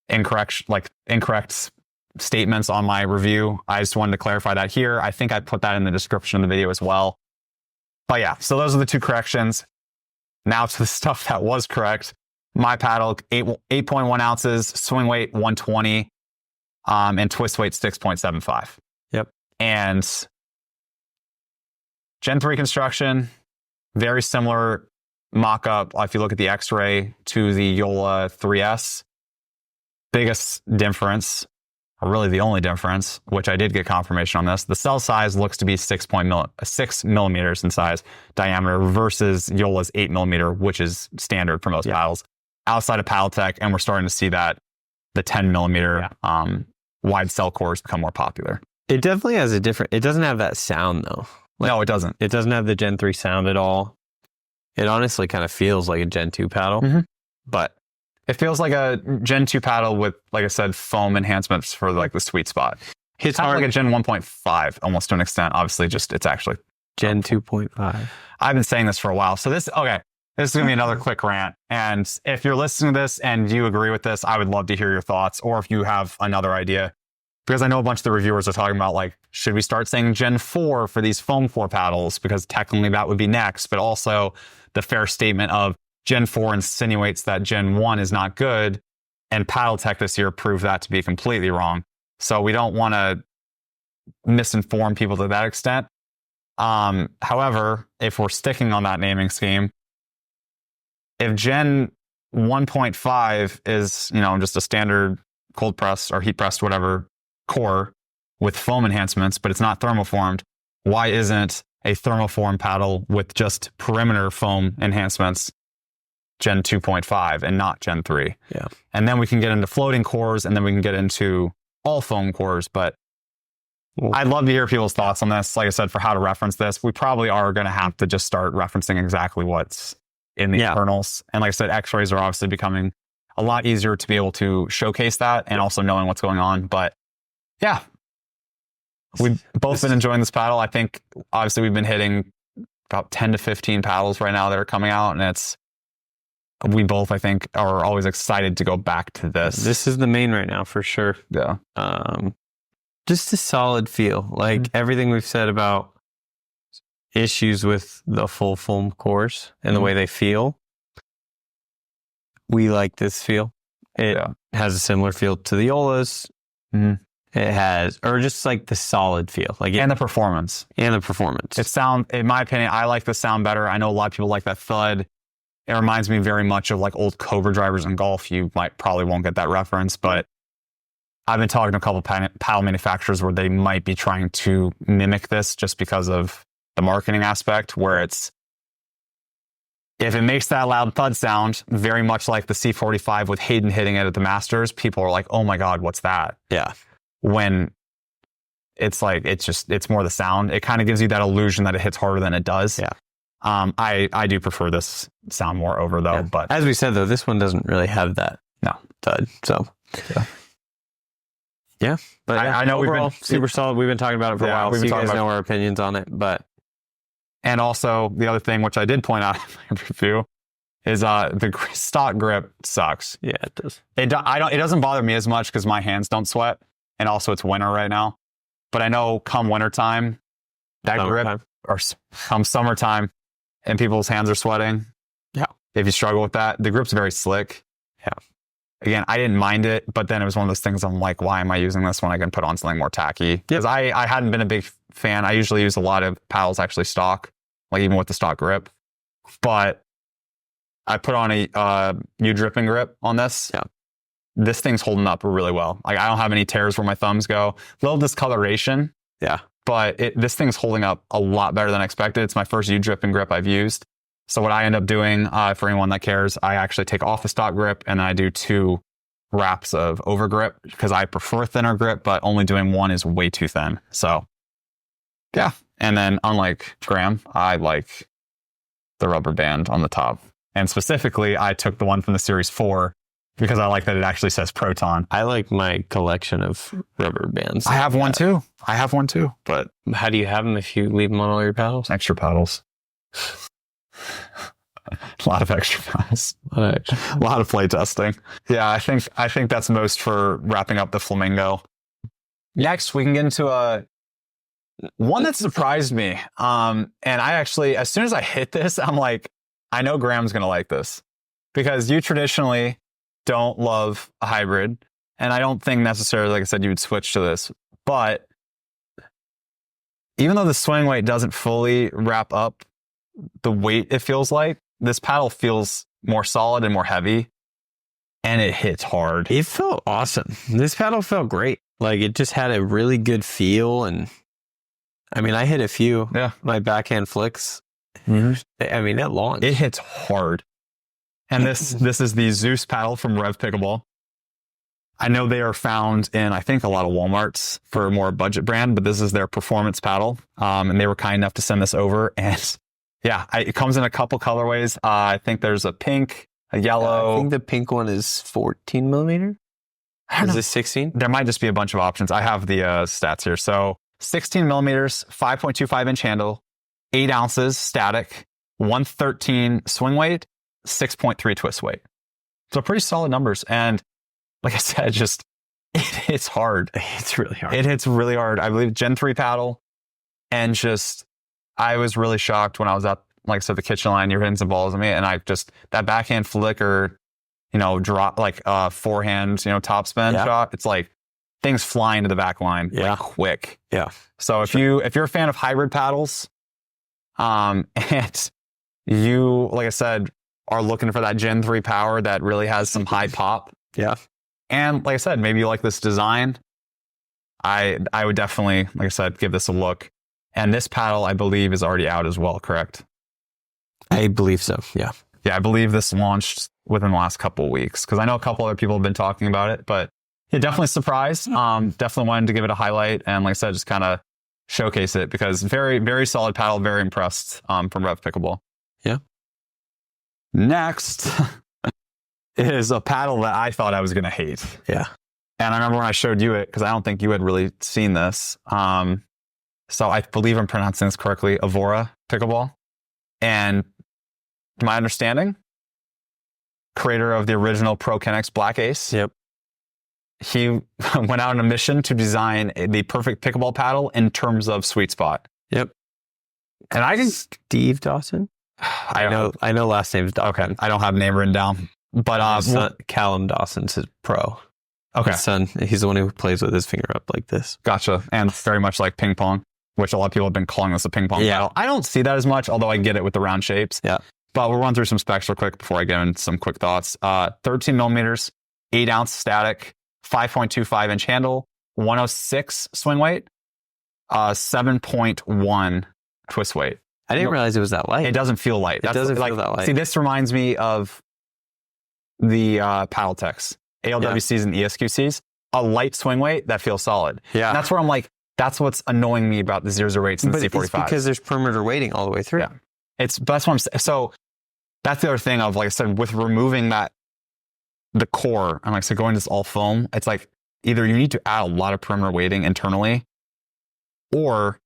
incorrect statements on my review. I just wanted to clarify that here. I think I put that in the description of the video as well. But yeah, so those are the 2 corrections. Now to the stuff that was correct. My paddle, 8.1 ounces, swing weight 120, and twist weight 6.75. Yep. And Gen 3 construction, very similar mock-up, if you look at the X-ray, to the Yola 3S. Biggest difference, or really the only difference, which I did get confirmation on this, the cell size looks to be 6 millimeters in size diameter versus Yola's 8 millimeter, which is standard for most paddles outside of Paddle Tech. And we're starting to see that the 10 millimeter wide cell cores become more popular. It definitely has it doesn't have that sound though. No, it doesn't. It doesn't have the Gen 3 sound at all. It honestly kind of feels like a Gen 2 paddle, but it feels like a Gen 2 paddle with, like I said, foam enhancements for like the sweet spot. It's hard, like a Gen 1.5 almost to an extent. Obviously, it's actually Gen 2.5. I've been saying this for a while. So this is going to be another quick rant. And if you're listening to this and you agree with this, I would love to hear your thoughts, or if you have another idea. Because I know a bunch of the reviewers are talking about, like, should we start saying Gen 4 for these foam core paddles? Because technically that would be next. But also the fair statement of Gen 4 insinuates that Gen 1 is not good. And Paddle Tech this year proved that to be completely wrong. So we don't want to misinform people to that extent. However, if we're sticking on that naming scheme, if Gen 1.5 is, just a standard cold press or heat pressed, whatever core with foam enhancements, but it's not thermoformed, why isn't a thermoform paddle with just perimeter foam enhancements Gen 2.5 and not Gen 3? Yeah. And then we can get into floating cores, and then we can get into all foam cores. But I'd love to hear people's thoughts on this. Like I said, for how to reference this, we probably are going to have to just start referencing exactly what's in the kernels. And like I said, x-rays are obviously becoming a lot easier to be able to showcase that, and also knowing what's going on. But yeah, we've both been enjoying this paddle. I think obviously we've been hitting about 10 to 15 paddles right now that are coming out, and we both, I think, are always excited to go back to this. This is the main right now for sure. Yeah. Just a solid feel. Like everything we've said about issues with the full foam cores and the way they feel, we like this feel. It has a similar feel to the Olas. It has, or just like the solid feel, and the performance. In my opinion, I like the sound better. I know a lot of people like that thud. It reminds me very much of like old Cobra drivers in golf. You probably won't get that reference, but I've been talking to a couple of paddle manufacturers where they might be trying to mimic this just because of the marketing aspect, where if it makes that loud thud sound, very much like the C45 with Hayden hitting it at the Masters, people are like, oh my God, what's that? Yeah. When it's like, it's more the sound. It kind of gives you that illusion that it hits harder than it does. Yeah. I do prefer this sound more over though, but as we said though, this one doesn't really have that thud. So but I know overall, we've been super solid. We've been talking about it for a while. So you guys know our opinions on it, and also the other thing, which I did point out in my review, is the stock grip sucks. Yeah, it does. It doesn't bother me as much because my hands don't sweat, and also it's winter right now. But I know come wintertime, grip, or come summertime, and people's hands are sweating. Yeah. If you struggle with that, the grip's very slick. Yeah. Again, I didn't mind it, but then it was one of those things I'm like, why am I using this when I can put on something more tacky? Because I hadn't been a big fan. I usually use a lot of paddles actually stock, like even with the stock grip. But I put on a U-dripping grip on this. Yeah. This thing's holding up really well. Like I don't have any tears where my thumbs go. Little discoloration. Yeah. But this thing's holding up a lot better than expected. It's my first U-dripping grip I've used. So what I end up doing, for anyone that cares, I actually take off the stock grip and I do 2 wraps of over grip because I prefer thinner grip, but only doing one is way too thin. So yeah. And then unlike Graham, I like the rubber band on the top. And specifically, I took the one from the Series 4 because I like that it actually says Proton. I like my collection of rubber bands. I have one too. But how do you have them if you leave them on all your paddles? Extra paddles. A lot of extra paddles. A lot of play testing. Yeah, I think that's most for wrapping up the Flamingo. Next, we can get into one that surprised me. And I actually, as soon as I hit this, I'm like, I know Graham's going to like this because you traditionally don't love a hybrid. And I don't think necessarily, like I said, you would switch to this. But even though the swing weight doesn't fully wrap up the weight, it feels like this paddle feels more solid and more heavy, and it hits hard. It felt awesome. This paddle felt great. Like it just had a really good feel, and I mean, I hit a few. Yeah, my backhand flicks. I mean, that launch, it hits hard. And this is the Zeus paddle from Rev Pickleball. I know they are found in, I think, a lot of Walmarts for a more budget brand, but this is their performance paddle. And they were kind enough to send this over. And yeah, it comes in a couple colorways. I think there's a pink, a yellow. I think the pink one is 14 millimeter. Is this 16? There might just be a bunch of options. I have the stats here. So 16 millimeters, 5.25 inch handle, 8 ounces static, 113 swing weight, 6.3 twist weight. So pretty solid numbers. And like I said, it hits hard. It's really hard. It hits really hard. I believe Gen 3 paddle. And I was really shocked when I was at, like I said, the kitchen line. You're hitting some balls at me. And that backhand flicker, drop like forehand, topspin shot. It's like things flying to the back line like quick. Yeah. So if you're a fan of hybrid paddles, and you, like I said, are looking for that Gen 3 power that really has some high pop. Yeah. And like I said, maybe you like this design. I would definitely, like I said, give this a look. And this paddle, I believe, is already out as well, correct? I believe so. Yeah. Yeah, I believe this launched within the last couple of weeks because I know a couple other people have been talking about it, but yeah, definitely surprised. Definitely wanted to give it a highlight and, like I said, just kind of showcase it because very, very solid paddle. Very impressed from Rev Pickleball. Yeah. Next is a paddle that I thought I was going to hate. Yeah. And I remember when I showed you it because I don't think you had really seen this. So I believe I'm pronouncing this correctly, Avoura Pickleball. And to my understanding, creator of the original Pro Kennex Black Ace. Yep. He went out on a mission to design the perfect pickleball paddle in terms of sweet spot. Yep. And I think Steve Dawson. I know last name's Dawson. Okay. I don't have a name written down. But Callum Dawson's his pro. Okay. His son, he's the one who plays with his finger up like this. Gotcha. And very much like ping pong, which a lot of people have been calling this a ping pong paddle. I don't see that as much, although I get it with the round shapes. Yeah. But we'll run through some specs real quick before I get into some quick thoughts. 13 millimeters, 8 ounce static, 5.25 inch handle, 106 swing weight, 7.1 twist weight. I didn't realize it was that light. It doesn't feel light. It doesn't feel that light. See, this reminds me of the paddle techs, ALWCs and ESQCs. A light swing weight that feels solid. Yeah. And that's where I'm like, that's what's annoying me about the 008s and the C45. It's because there's perimeter weighting all the way through. Yeah. That's what I'm saying. So that's the other thing of, like I said, with removing the core, and like, so going to this all foam, it's like either you need to add a lot of perimeter weighting internally, or,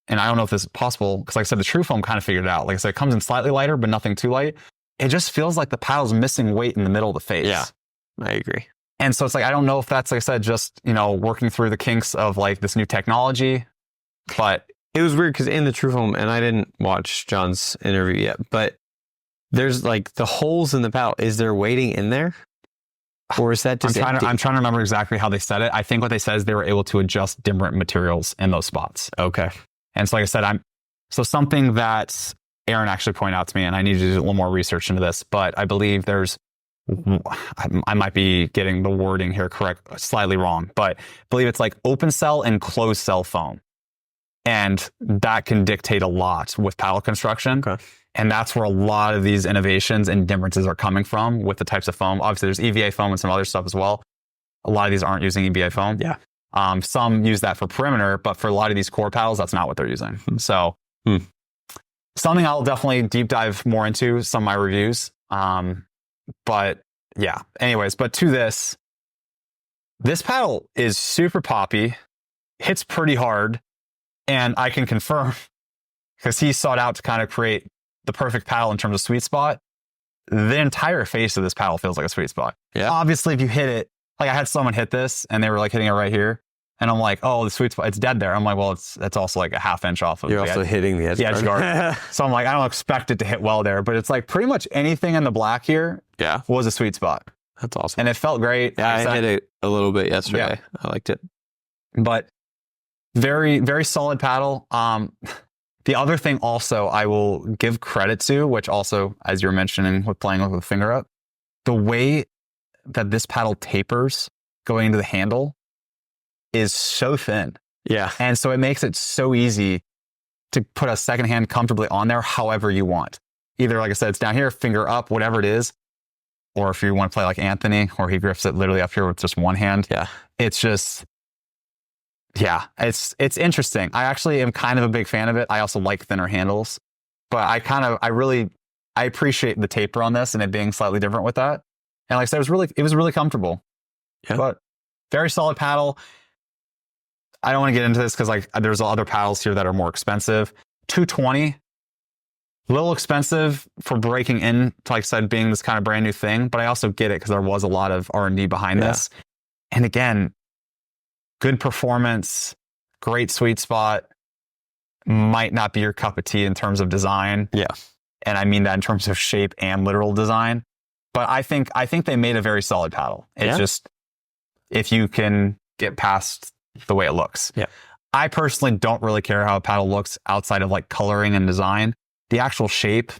and I don't know if this is possible, because like I said, the TruFoam kind of figured it out. Like I said, it comes in slightly lighter, but nothing too light. It just feels like the paddle's missing weight in the middle of the face. Yeah, I agree. And so it's like, I don't know if that's, like I said, just, working through the kinks of like this new technology, but it was weird because in the TruFoam, and I didn't watch John's interview yet, but there's like the holes in the paddle. Is there weighting in there? Or is that just I'm trying to remember exactly how they said it. I think what they said is they were able to adjust different materials in those spots. Okay. And so like I said, something that Aaron actually pointed out to me, and I need to do a little more research into this, but I believe I might be getting the wording here correct, slightly wrong, but I believe it's like open cell and closed cell foam. And that can dictate a lot with paddle construction. Okay. And that's where a lot of these innovations and differences are coming from with the types of foam. Obviously, there's EVA foam and some other stuff as well. A lot of these aren't using EVA foam. Yeah. Some use that for perimeter, but for a lot of these core paddles, that's not what they're using. So something I'll definitely deep dive more into some of my reviews. But yeah, anyways, but to this paddle is super poppy, hits pretty hard, and I can confirm, because he sought out to kind of create the perfect paddle in terms of sweet spot, the entire face of this paddle feels like a sweet spot. Yeah. Obviously, if you hit it, like I had someone hit this and they were like hitting it right here, and I'm like, oh, the sweet spot, it's dead there. I'm like, well, it's also like a half inch off of You're also hitting the edge guard. So I'm like, I don't expect it to hit well there, but it's like pretty much anything in the black here was a sweet spot. That's awesome. And it felt great. Yeah, I hit it a little bit yesterday. Yeah. I liked it. But very, very solid paddle. The other thing also I will give credit to, which also, as you're mentioning with playing with the finger up, the way that this paddle tapers going into the handle is so thin. Yeah. And so it makes it so easy to put a second hand comfortably on there however you want. Either, like I said, it's down here, finger up, whatever it is. Or if you want to play like Anthony, or he grips it literally up here with just one hand. Yeah. It's just, yeah, it's interesting. I actually am kind of a big fan of it. I also like thinner handles, but I appreciate the taper on this and it being slightly different with that. And like I said, it was really comfortable. Yeah. But very solid paddle. I don't want to get into this because like there's other paddles here that are more expensive. $220, a little expensive for breaking in, like I said, being this kind of brand new thing. But I also get it because there was a lot of R&D behind this. And again, good performance, great sweet spot. Might not be your cup of tea in terms of design. Yeah, and I mean that in terms of shape and literal design. But I think they made a very solid paddle. It's just if you can get past the way it looks. Yeah. I personally don't really care how a paddle looks outside of like coloring and design. The actual shape,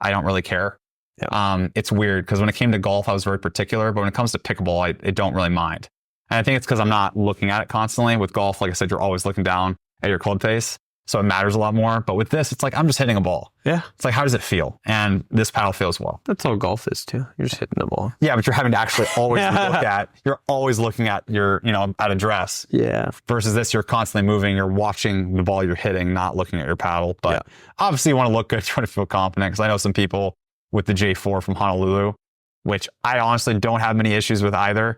I don't really care. Yeah. It's weird because when it came to golf, I was very particular, but when it comes to pickleball, I don't really mind. And I think it's because I'm not looking at it constantly. With golf, like I said, you're always looking down at your club face. So it matters a lot more. But with this, it's like, I'm just hitting a ball. Yeah. It's like, how does it feel? And this paddle feels well. That's all golf is too. You're just hitting the ball. Yeah, but you're having to actually always you're always looking at at address. Yeah. Versus this, you're constantly moving. You're watching the ball you're hitting, not looking at your paddle. But obviously you want to look good, trying to feel confident. Because I know some people with the J4 from Honolulu, which I honestly don't have many issues with either.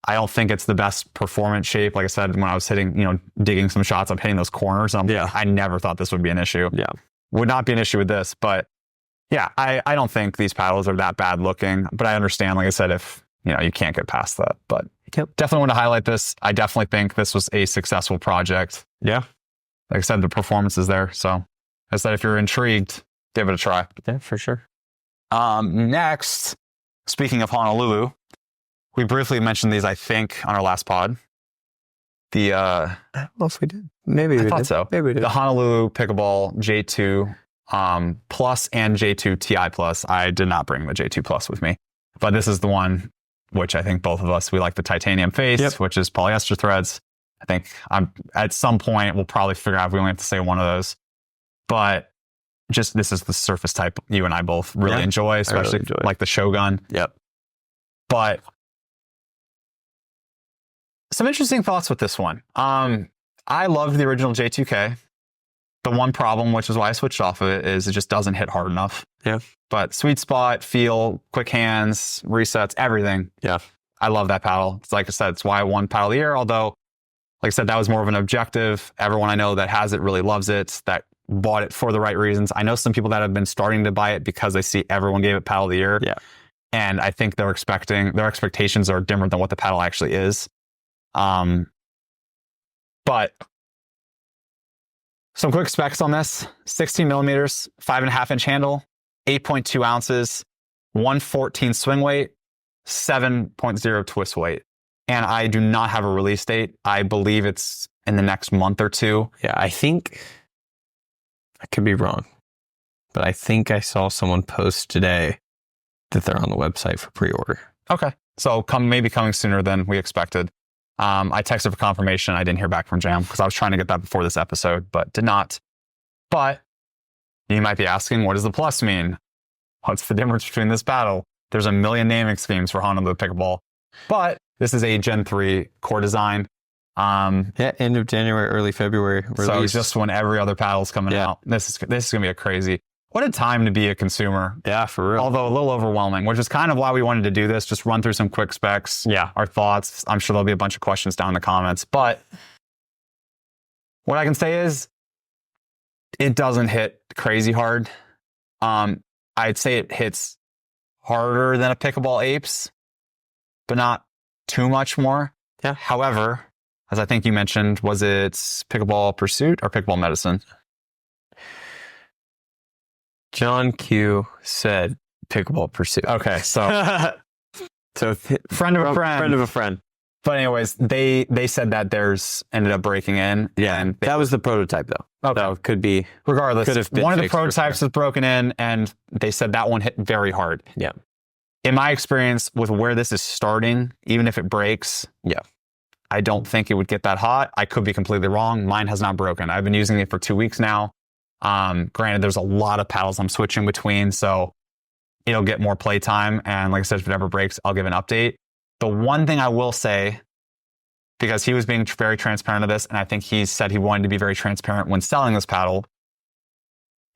I don't think it's the best performance shape. Like I said, when I was hitting, digging some shots, I'm hitting those corners. I never thought this would be an issue. Yeah. Would not be an issue with this. But yeah, I don't think these paddles are that bad looking. But I understand, like I said, if you can't get past that. But definitely want to highlight this. I definitely think this was a successful project. Yeah. Like I said, the performance is there. So like I said, if you're intrigued, give it a try. Yeah, for sure. Next, speaking of Honolulu, we briefly mentioned these, I think, on our last pod. I don't know if we did. Maybe we thought did. so. Maybe we did. The Honolulu Pickleball J2 Plus and J2Ti Plus. I did not bring the J2 Plus with me, but this is the one which I think both of us, we like the titanium face, which is polyester threads. I think at some point we'll probably figure out if we only have to say one of those. But just this is the surface type you and I both really enjoy, especially like the Shogun. Yep. But some interesting thoughts with this one. I loved the original J2K. The one problem, which is why I switched off of it, is it just doesn't hit hard enough. Yeah. But sweet spot, feel, quick hands, resets, everything. Yeah. I love that paddle. It's like I said, it's why I won paddle of the year. Although, like I said, that was more of an objective. Everyone I know that has it really loves it, that bought it for the right reasons. I know some people that have been starting to buy it because they see everyone gave it paddle of the year. Yeah. And I think their expectations are different than what the paddle actually is. But some quick specs on this: 16 millimeters, 5.5 inch handle, 8.2 ounces, 114 swing weight, 7.0 twist weight. And I do not have a release date. I believe it's in the next month or two. Yeah, I think I could be wrong, but I think I saw someone post today that they're on the website for pre-order. Okay. So maybe coming sooner than we expected. I texted for confirmation. I didn't hear back from Jam because I was trying to get that before this episode, but did not. But you might be asking, what does the plus mean? What's the difference between this paddle? There's a million naming schemes for Honolulu Pickleball, but this is a Gen 3 core design. End of January, early February release. So just when every other paddle's coming out. This is going to be a crazy. What a time to be a consumer. Yeah, for real. Although a little overwhelming, which is kind of why we wanted to do this, just run through some quick specs, our thoughts. I'm sure there'll be a bunch of questions down in the comments. But what I can say is it doesn't hit crazy hard. I'd say it hits harder than a Pickleball Apes, but not too much more. Yeah. However, as I think you mentioned, was it Pickleball Pursuit or Pickleball Medicine? John Q said Pickleball Pursuit. Okay, so friend of a friend. Friend of a friend. But anyways, they said that theirs ended up breaking in. Yeah, and that was the prototype though. Okay. So could be. Regardless, could have been one of the prototypes was broken in, and they said that one hit very hard. Yeah. In my experience with where this is starting, even if it breaks, I don't think it would get that hot. I could be completely wrong. Mine has not broken. I've been using it for 2 weeks now. Granted, there's a lot of paddles I'm switching between, so it'll get more play time. And like I said, if it ever breaks, I'll give an update. The one thing I will say, because he was being very transparent of this, and I think he said he wanted to be very transparent when selling this paddle,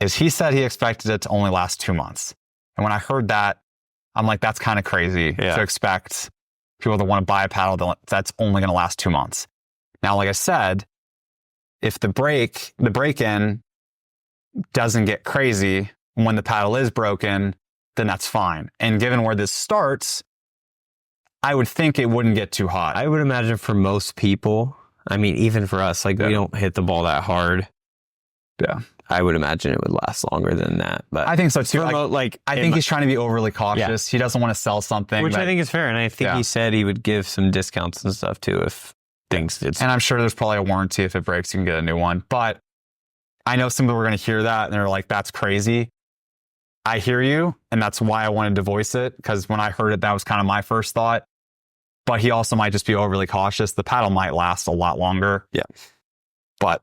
is he said he expected it to only last 2 months. And when I heard that, I'm like, that's kind of crazy to expect people that want to buy a paddle that's only going to last 2 months. Now, like I said, if the break-in doesn't get crazy when the paddle is broken, then that's fine. And given where this starts, I would think it wouldn't get too hot. I would imagine for most people, I mean, even for us, like we don't hit the ball that hard. Yeah. I would imagine it would last longer than that. But I think so too. I think he's trying to be overly cautious. He doesn't want to sell something. Which I think is fair. And I think he said he would give some discounts and stuff too if things did. And I'm sure there's probably a warranty. If it breaks, you can get a new one. But I know some people are going to hear that and they're like, that's crazy. I hear you, and that's why I wanted to voice it, because when I heard it, that was kind of my first thought. But he also might just be overly cautious. The paddle might last a lot longer. Yeah. But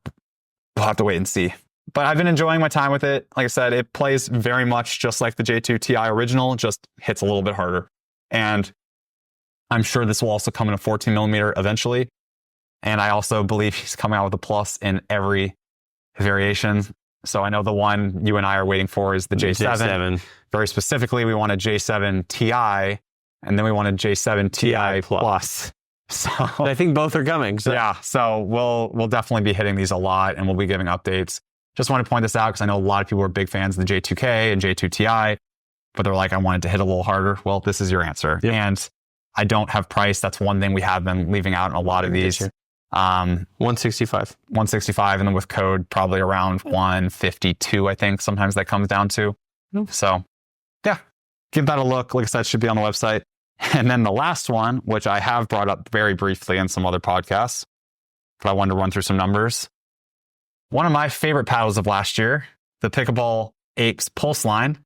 we'll have to wait and see. But I've been enjoying my time with it. Like I said, it plays very much just like the J2Ti original, just hits a little bit harder. And I'm sure this will also come in a 14 millimeter eventually. And I also believe he's coming out with a plus in every variation. So I know the one you and I are waiting for is the J7. Very specifically, we want a J7Ti, and then we want a J7Ti plus. So I think both are coming. So. Yeah, so we'll definitely be hitting these a lot, and we'll be giving updates. Just want to point this out because I know a lot of people are big fans of the J2K and J2Ti, but they're like, I wanted to hit a little harder. Well, this is your answer. Yep. And I don't have price. That's one thing we have been leaving out in a lot of these. 165. 165, and then with code, probably around 152, I think. Sometimes that comes down to. So, yeah, give that a look. Like I said, it should be on the website. And then the last one, which I have brought up very briefly in some other podcasts, but I wanted to run through some numbers. One of my favorite paddles of last year, the Pickleball Apes Pulse Line,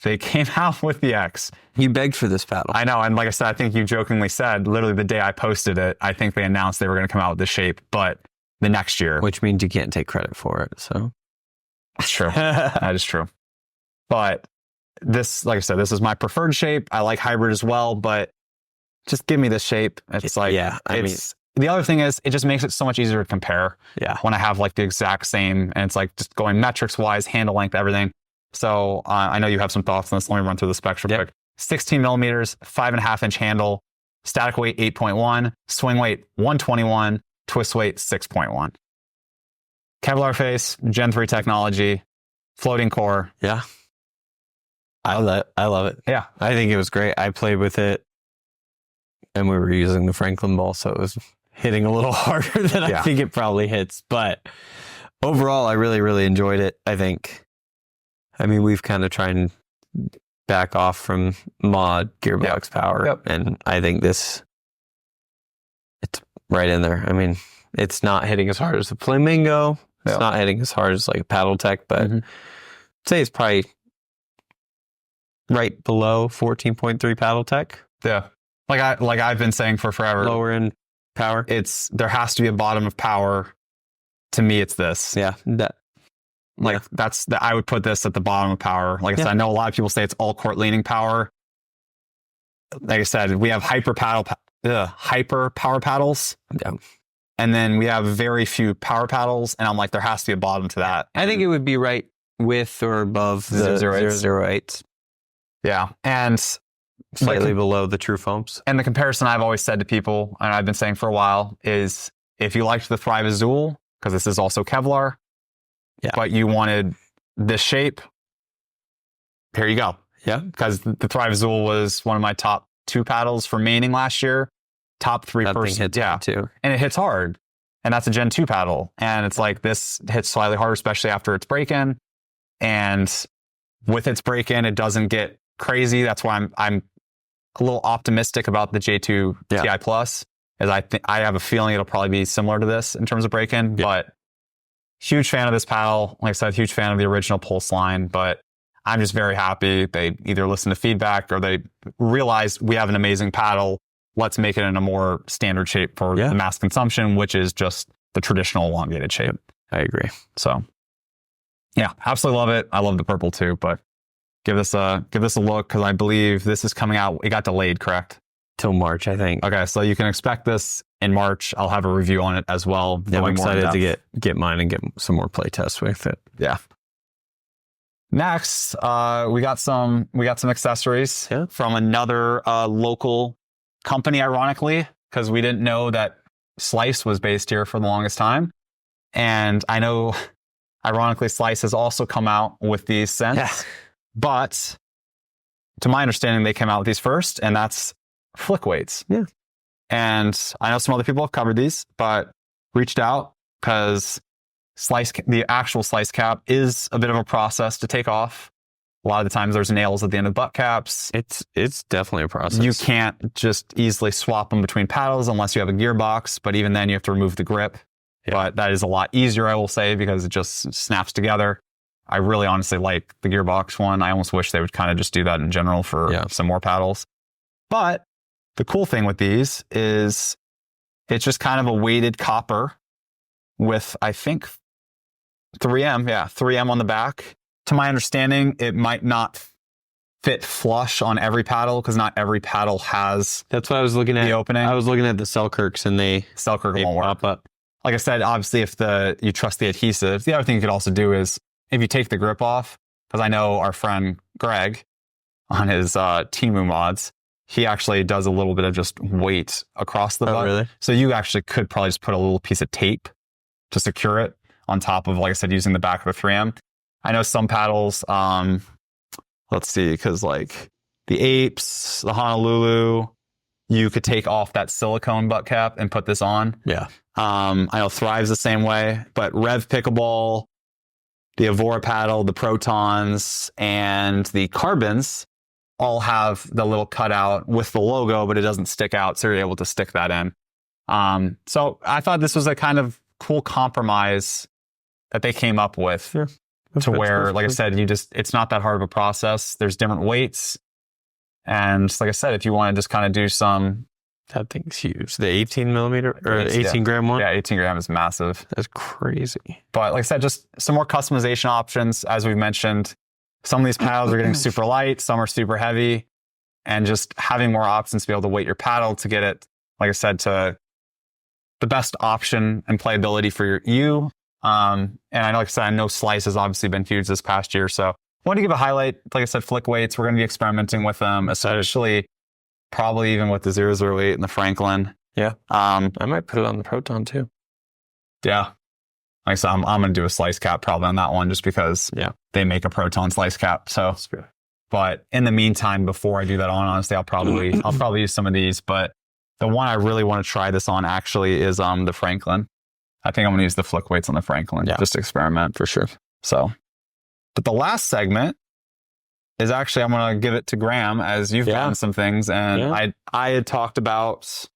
they came out with the X. You begged for this paddle. I know. And like I said, I think you jokingly said, literally the day I posted it, I think they announced they were going to come out with this shape, but the next year. Which means you can't take credit for it. So that's true. That is true. But this, like I said, this is my preferred shape. I like hybrid as well, but just give me this shape. It's like, yeah, the other thing is it just makes it so much easier to compare. Yeah. When I have like the exact same, and it's like just going metrics wise, handle length, everything. So I know you have some thoughts on this. Let me run through the specs real quick. 16 millimeters, 5.5 inch handle, static weight 8.1, swing weight 121, twist weight 6.1. Kevlar face, Gen 3 technology, floating core. Yeah. I love it. Yeah. I think it was great. I played with it and we were using the Franklin ball, so it was hitting a little harder than I think it probably hits. But overall, I really, really enjoyed it. I mean, we've kind of tried and back off from mod gearbox power. Yep. And I think it's right in there. I mean, it's not hitting as hard as the Flamingo. It's not hitting as hard as like a Paddle Tech, but I'd say it's probably right below 14.3 Paddle Tech. Yeah. Like I've been saying for forever. Lower in power. There has to be a bottom of power. To me, it's this. Yeah. I would put this at the bottom of power. Like I said, I know a lot of people say it's all court leaning power. Like I said, we have hyper power paddles. Yeah. And then we have very few power paddles. And I'm like, there has to be a bottom to that. I think it would be right with or above the 008s. Yeah. And slightly below the TruFoams. And the comparison I've always said to people, and I've been saying for a while, is if you liked the Thrive Azul, because this is also Kevlar, but you wanted this shape, here you go. Yeah. Because the Thrive Azul was one of my top 2 paddles for maining last year. Top 3 hits too. And it hits hard. And that's a Gen 2 paddle. And it's like this hits slightly harder, especially after its break-in. And with its break-in, it doesn't get crazy. That's why I'm a little optimistic about the J2Ti Plus, as I have a feeling it'll probably be similar to this in terms of break-in. Yeah. But huge fan of this paddle. Like I said, huge fan of the original Pulse line, but I'm just very happy they either listen to feedback or they realized we have an amazing paddle. Let's make it in a more standard shape for the mass consumption, which is just the traditional elongated shape. I agree. So yeah, absolutely love it. I love the purple too, but give this a look, because I believe this is coming out. It got delayed, correct? Till March, I think. Okay, so you can expect this in March. I'll have a review on it as well. Yeah, I'm excited to get mine and get some more play tests with it. Yeah. Next, we got some accessories from another local company, ironically, because we didn't know that Slice was based here for the longest time. And I know, ironically, Slice has also come out with these since. Yeah. But to my understanding, they came out with these first, and that's Flik Weights. Yeah. And I know some other people have covered these, but reached out because the actual Slice cap is a bit of a process to take off. A lot of the times there's nails at the end of butt caps. It's definitely a process. You can't just easily swap them between paddles unless you have a gearbox, but even then you have to remove the grip. Yeah. But that is a lot easier, I will say, because it just snaps together. I really honestly like the gearbox one. I almost wish they would kind of just do that in general for some more paddles. But the cool thing with these is it's just kind of a weighted copper with, I think, 3M. Yeah, 3M on the back. To my understanding, it might not fit flush on every paddle because not every paddle has. That's what I was looking at. The opening. I was looking at the Selkirks and they won't work. Pop up. Like I said, obviously, if you trust the adhesive, the other thing you could also do is if you take the grip off, because I know our friend Greg on his Temu mods, he actually does a little bit of just weight across the butt. Really? So you actually could probably just put a little piece of tape to secure it on top of, like I said, using the back of the 3M. I know some paddles, let's see, because like the Apes, the Honolulu, you could take off that silicone butt cap and put this on. Yeah. I know Thrive's the same way, but Rev Pickleball, the Avoura paddle, the Protons, and the Carbons all have the little cutout with the logo, but it doesn't stick out, so you're able to stick that in. So I thought this was a kind of cool compromise that they came up with to where, like I said, it's not that hard of a process. There's different weights. And like I said, if you want to just kind of do some... That thing's huge. The 18 millimeter or 18 gram one? Yeah, 18 gram is massive. That's crazy. But like I said, just some more customization options. As we've mentioned, some of these paddles are getting super light, some are super heavy, and just having more options to be able to weight your paddle to get it, like I said, to the best option and playability for you. And I know, like I said, I know Slice has obviously been huge this past year. So I want to give a highlight. Like I said, Flik Weights, we're going to be experimenting with them, especially probably even with the 008 and the Franklin. Yeah. I might put it on the Proton too. Yeah. Like I said, I'm going to do a slice cap probably on that one just because they make a Proton slice cap. So, but in the meantime, before I do that on, honestly, I'll probably use some of these. But the one I really want to try this on actually is the Franklin. I think I'm going to use the Flik Weights on the Franklin just to experiment for sure. So, but the last segment is actually, I'm going to give it to Graham as you've done some things. And I had talked about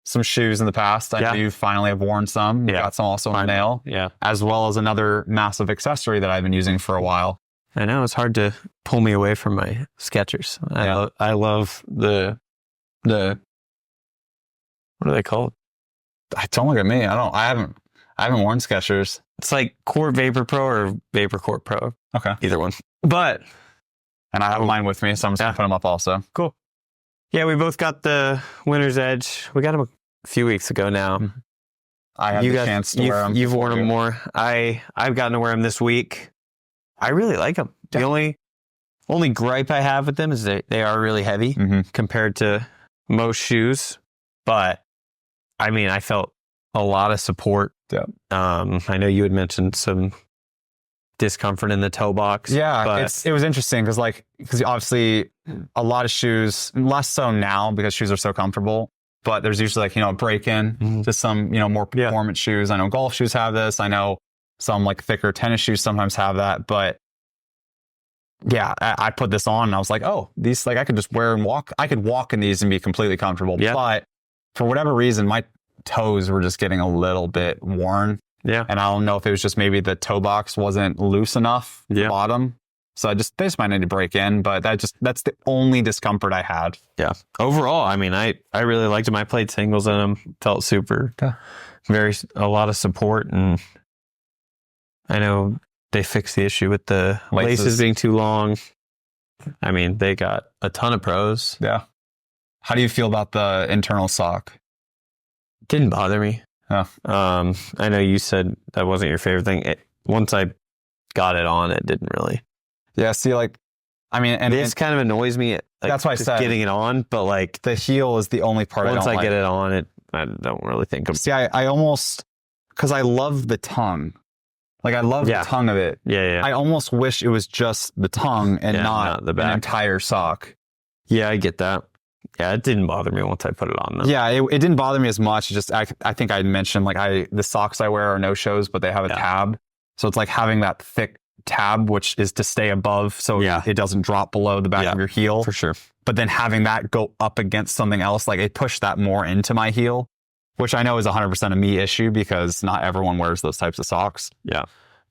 some shoes in the past. I know you finally have worn some. You got some also in the mail. Yeah. As well as another massive accessory that I've been using for a while. I know it's hard to pull me away from my Skechers. I love the what are they called? Don't look at me. I haven't worn Skechers. It's like Court Vapor Pro or Vapor Court Pro. Okay. Either one. And I have mine with me, so I'm just going to put them up also. Cool. Yeah, we both got the Winter's Edge. We got them a few weeks ago now. I had the chance to wear them. You've worn them more. I've gotten to wear them this week. I really like them. Yeah. The only gripe I have with them is they are really heavy compared to most shoes. But, I mean, I felt a lot of support. Yeah. I know you had mentioned some discomfort in the toe box. Yeah, it was interesting because obviously a lot of shoes, less so now because shoes are so comfortable, but there's usually a break-in to some, more performance shoes. I know golf shoes have this. I know some thicker tennis shoes sometimes have that, but yeah, I put this on and I was like, oh, these I could just wear and walk. I could walk in these and be completely comfortable. Yeah. But for whatever reason, my toes were just getting a little bit worn. And I don't know if it was just maybe the toe box wasn't loose enough at the bottom. So they just might need to break in, but that's the only discomfort I had. Yeah. Overall, I mean, I really liked them. I played singles in them, felt super, a lot of support. And I know they fixed the issue with the laces being too long. I mean, they got a ton of pros. Yeah. How do you feel about the internal sock? Didn't bother me. Oh. I know you said that wasn't your favorite thing. Once I got it on, it didn't really. Yeah, see, and this kind of annoys me. That's why I said getting it on, but the heel is the only part. Once I get it on, I don't really think of. See, I almost, because I love the tongue. I love the tongue of it. Yeah. I almost wish it was just the tongue and not the back. An entire sock. Yeah, I get that. Yeah, it didn't bother me once I put it on, though. Yeah, it didn't bother me as much. Just I think I mentioned the socks I wear are no-shows, but they have a tab. So it's having that thick tab, which is to stay above so it doesn't drop below the back of your heel. For sure. But then having that go up against something else, it pushed that more into my heel, which I know is 100% a me issue because not everyone wears those types of socks. Yeah.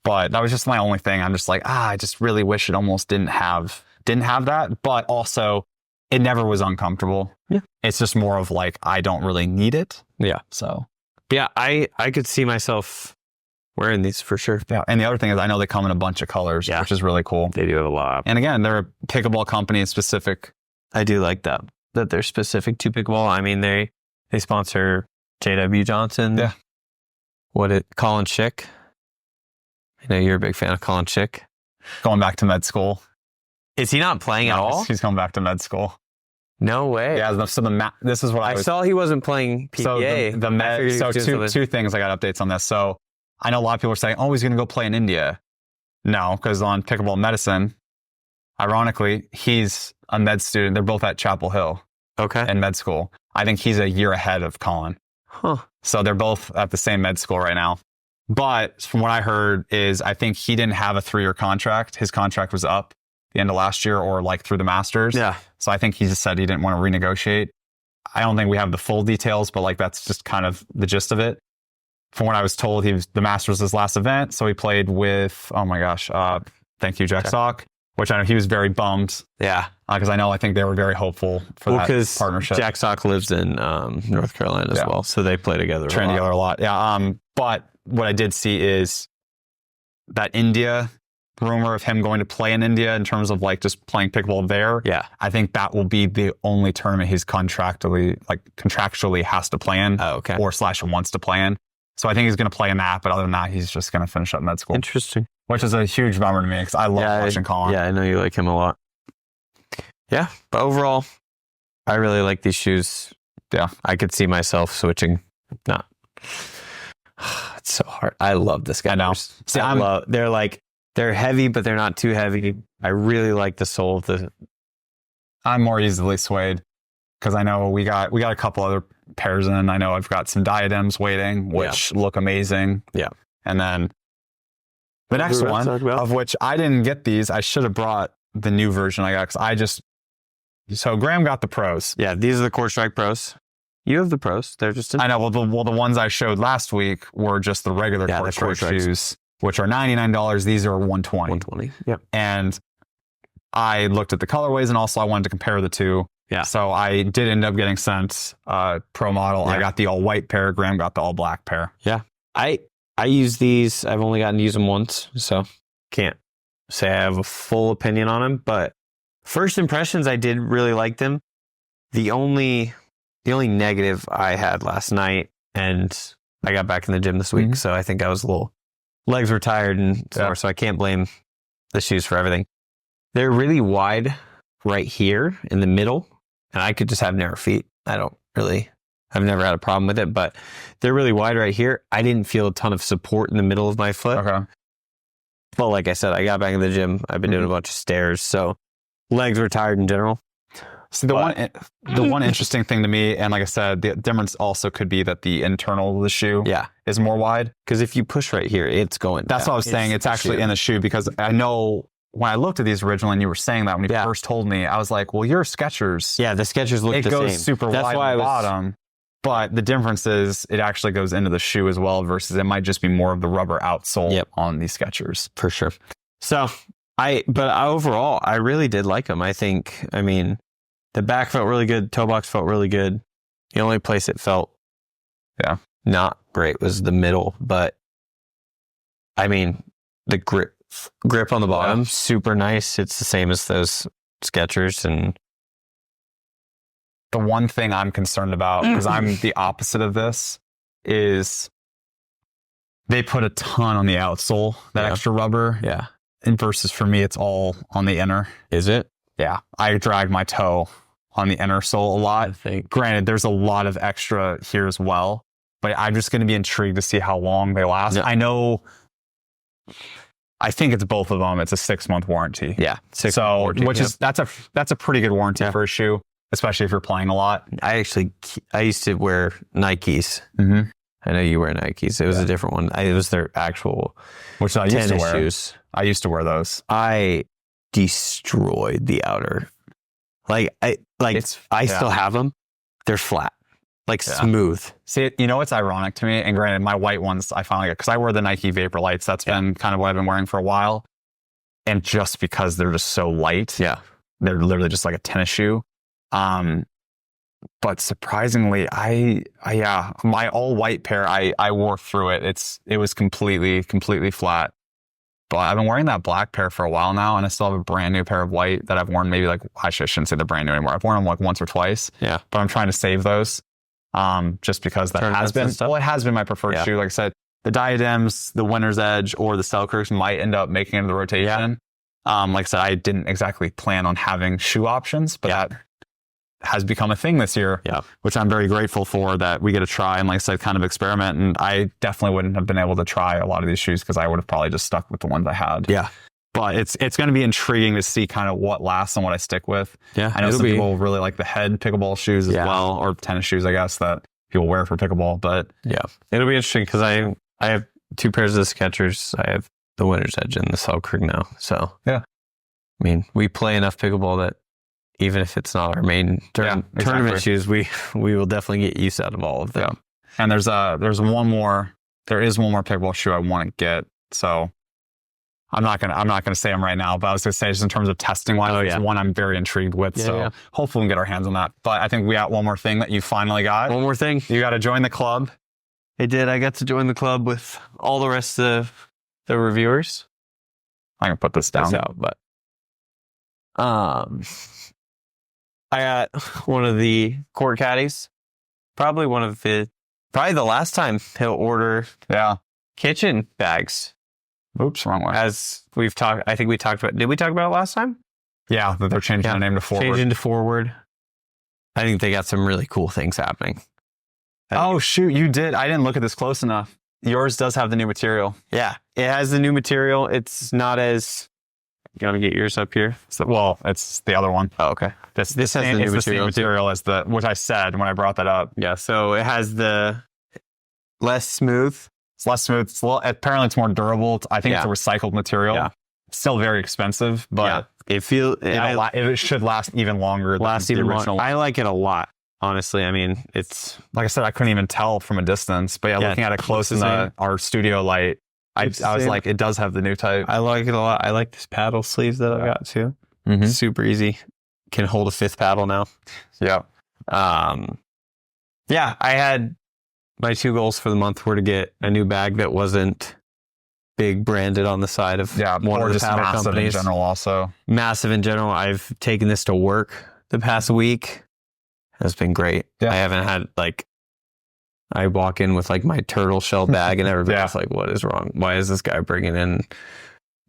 But that was just my only thing. I'm just like, I just really wish it almost didn't have that. But also, it never was uncomfortable. Yeah. It's just more of like, I don't really need it. Yeah. So. Yeah, I could see myself wearing these for sure. Yeah. And the other thing is I know they come in a bunch of colors, which is really cool. They do have a lot. And again, they're a pickleball company specific. I do like that they're specific to pickleball. I mean, they sponsor J.W. Johnson. Yeah. Colin Schick. I know you're a big fan of Colin Schick. Going back to med school. Is he not playing at all? He's going back to med school. No way. Yeah. So this is what I saw he wasn't playing PPA. So two things I got updates on this. So I know a lot of people are saying, oh, he's going to go play in India. No, because on Pickleball Medicine, ironically, he's a med student. They're both at Chapel Hill. Okay. In med school. I think he's a year ahead of Colin. Huh. So they're both at the same med school right now. But from what I heard is I think he didn't have a 3-year contract. His contract was up the end of last year or like through the Masters. Yeah. So I think he just said he didn't want to renegotiate. I don't think we have the full details, but like that's just kind of the gist of it. From what I was told, the Masters was his last event. So he played with, oh my gosh, thank you, Jack Sock, which I know he was very bummed. Yeah. Because I think they were very hopeful for that partnership. Jack Sock lives in North Carolina as well. So they play together a lot. Yeah. But what I did see is that India rumor of him going to play in India in terms of like just playing pickleball there. Yeah. I think that will be the only tournament he's contractually has to play in. Oh, okay. Or / wants to play in. So I think he's going to play in that. But other than that, he's just going to finish up med school. Interesting. Which is a huge bummer to me because I love watching Colin. Yeah, I know you like him a lot. Yeah. But overall, I really like these shoes. Yeah. I could see myself switching. Not. It's so hard. I love this guy. I know. See, they're heavy, but they're not too heavy. I really like the sole of the. I'm more easily swayed because I know we got a couple other pairs in. I know I've got some diadems waiting, which look amazing. Yeah. And then the next one, of which I didn't get these. I should have brought the new version I got because so Graham got the pros. Yeah, these are the Courtstrike pros. You have the pros. They're just. I know. Well, the ones I showed last week were just the regular Courtstrike shoes, which are $99. These are $120. $120. Yep. And I looked at the colorways, and also I wanted to compare the two. Yeah. So I did end up getting sent pro model. Yeah. I got the all white pair. Graham got the all black pair. Yeah. I use these. I've only gotten to use them once, so can't say I have a full opinion on them. But first impressions, I did really like them. The only negative I had last night, and I got back in the gym this week, so I think I was legs were tired and sore, so I can't blame the shoes for everything. They're really wide right here in the middle, and I could just have narrow feet. I've never had a problem with it, but they're really wide right here. I didn't feel a ton of support in the middle of my foot. Okay. But like I said, I got back in the gym. I've been doing a bunch of stairs, so legs were tired in general. So the one interesting thing to me, and like I said, the difference also could be that the internal of the shoe is more wide. Because if you push right here, it's going That's down. what I was saying. It's actually in the shoe because I know when I looked at these originally and you were saying that when you first told me, I was like, well, your Skechers. Yeah, the Skechers look the same. It goes super wide at the bottom. But the difference is it actually goes into the shoe as well versus it might just be more of the rubber outsole on these Skechers. For sure. So, overall, I really did like them. The back felt really good. Toe box felt really good. The only place it felt not great was the middle. But, the grip on the bottom, super nice. It's the same as those Skechers. And the one thing I'm concerned about, because I'm the opposite of this, is they put a ton on the outsole, that extra rubber. Yeah. And versus for me, it's all on the inner. Is it? Yeah. I drag my toe on the inner sole a lot. I think. Granted, there's a lot of extra here as well, but I'm just going to be intrigued to see how long they last. Yeah. I think it's both of them. It's a 6-month warranty. Yeah. That's a pretty good warranty for a shoe, especially if you're playing a lot. I used to wear Nikes. Mm-hmm. I know you wear Nikes. It was a different one. It was their actual which I used to wear. Shoes. I used to wear those. I destroyed the outer. I still have them. They're flat. like smooth. See, what's ironic to me, and granted, my white ones I finally got, because I wear the Nike Vapor Lights. That's been kind of what I've been wearing for a while. And just because they're just so light, they're literally just like a tennis shoe. But surprisingly, my all white pair, I wore through it. It was completely flat. But I've been wearing that black pair for a while now, and I still have a brand new pair of white that I've worn maybe I shouldn't say they're brand new anymore. I've worn them like once or twice. Yeah. But I'm trying to save those. Just because that has been, it has been my preferred shoe. Like I said, the Diadems, the Winner's Edge, or the Selkirks might end up making it into the rotation. Like I said, I didn't exactly plan on having shoe options, but that has become a thing this year, which I'm very grateful for, that we get to try and, like I said, kind of experiment. And I definitely wouldn't have been able to try a lot of these shoes because I would have probably just stuck with the ones I had. Yeah. But it's going to be intriguing to see kind of what lasts and what I stick with. Yeah. I know some people really like the head pickleball shoes as well, or tennis shoes, I guess, that people wear for pickleball. But it'll be interesting because I have 2 pairs of Skechers. I have the Winner's Edge and the Selkirk now. So, I mean, we play enough pickleball that even if it's not our main tournament shoes, we will definitely get use out of all of them. Yeah. And there is one more pickleball shoe I want to get. So I'm not gonna say them right now, but I was gonna say just in terms of testing wise, it's one I'm very intrigued with. Hopefully we can get our hands on that. But I think we got one more thing that you finally got. One more thing. You got to join the club. I did. I got to join the club with all the rest of the reviewers. I'm gonna put this down. But I got one of the court caddies. Probably the last time he'll order kitchen bags. Oops, wrong one. As we've talked, I think we talked about. Did we talk about it last time? Yeah, that they're changing the name to Forwrd. Changing to Forwrd. I think they got some really cool things happening. Oh shoot, you did. I didn't look at this close enough. Yours does have the new material. Yeah, it has the new material. It's not as. You want to get yours up here? Well, it's the other one. Oh, okay. This has the new material as which I said when I brought that up. Yeah, so it has the less smooth. It's less smooth. Apparently it's more durable. I think it's a recycled material. Yeah. It's still very expensive, but it should last even longer. I like it a lot. Honestly, I mean, it's like I said, I couldn't even tell from a distance, but looking at it close in our studio light, I was like, it does have the new type. I like it a lot. I like this paddle sleeves that I got too. Mm-hmm. Super easy. Can hold a 5th paddle now. Yeah. I had my 2 goals for the month were to get a new bag that wasn't big branded on the side of one of the paddle companies. In general also. Massive in general. I've taken this to work the past week. It's been great. Yeah. I haven't had I walk in with my turtle shell bag and everybody's like, what is wrong? Why is this guy bringing in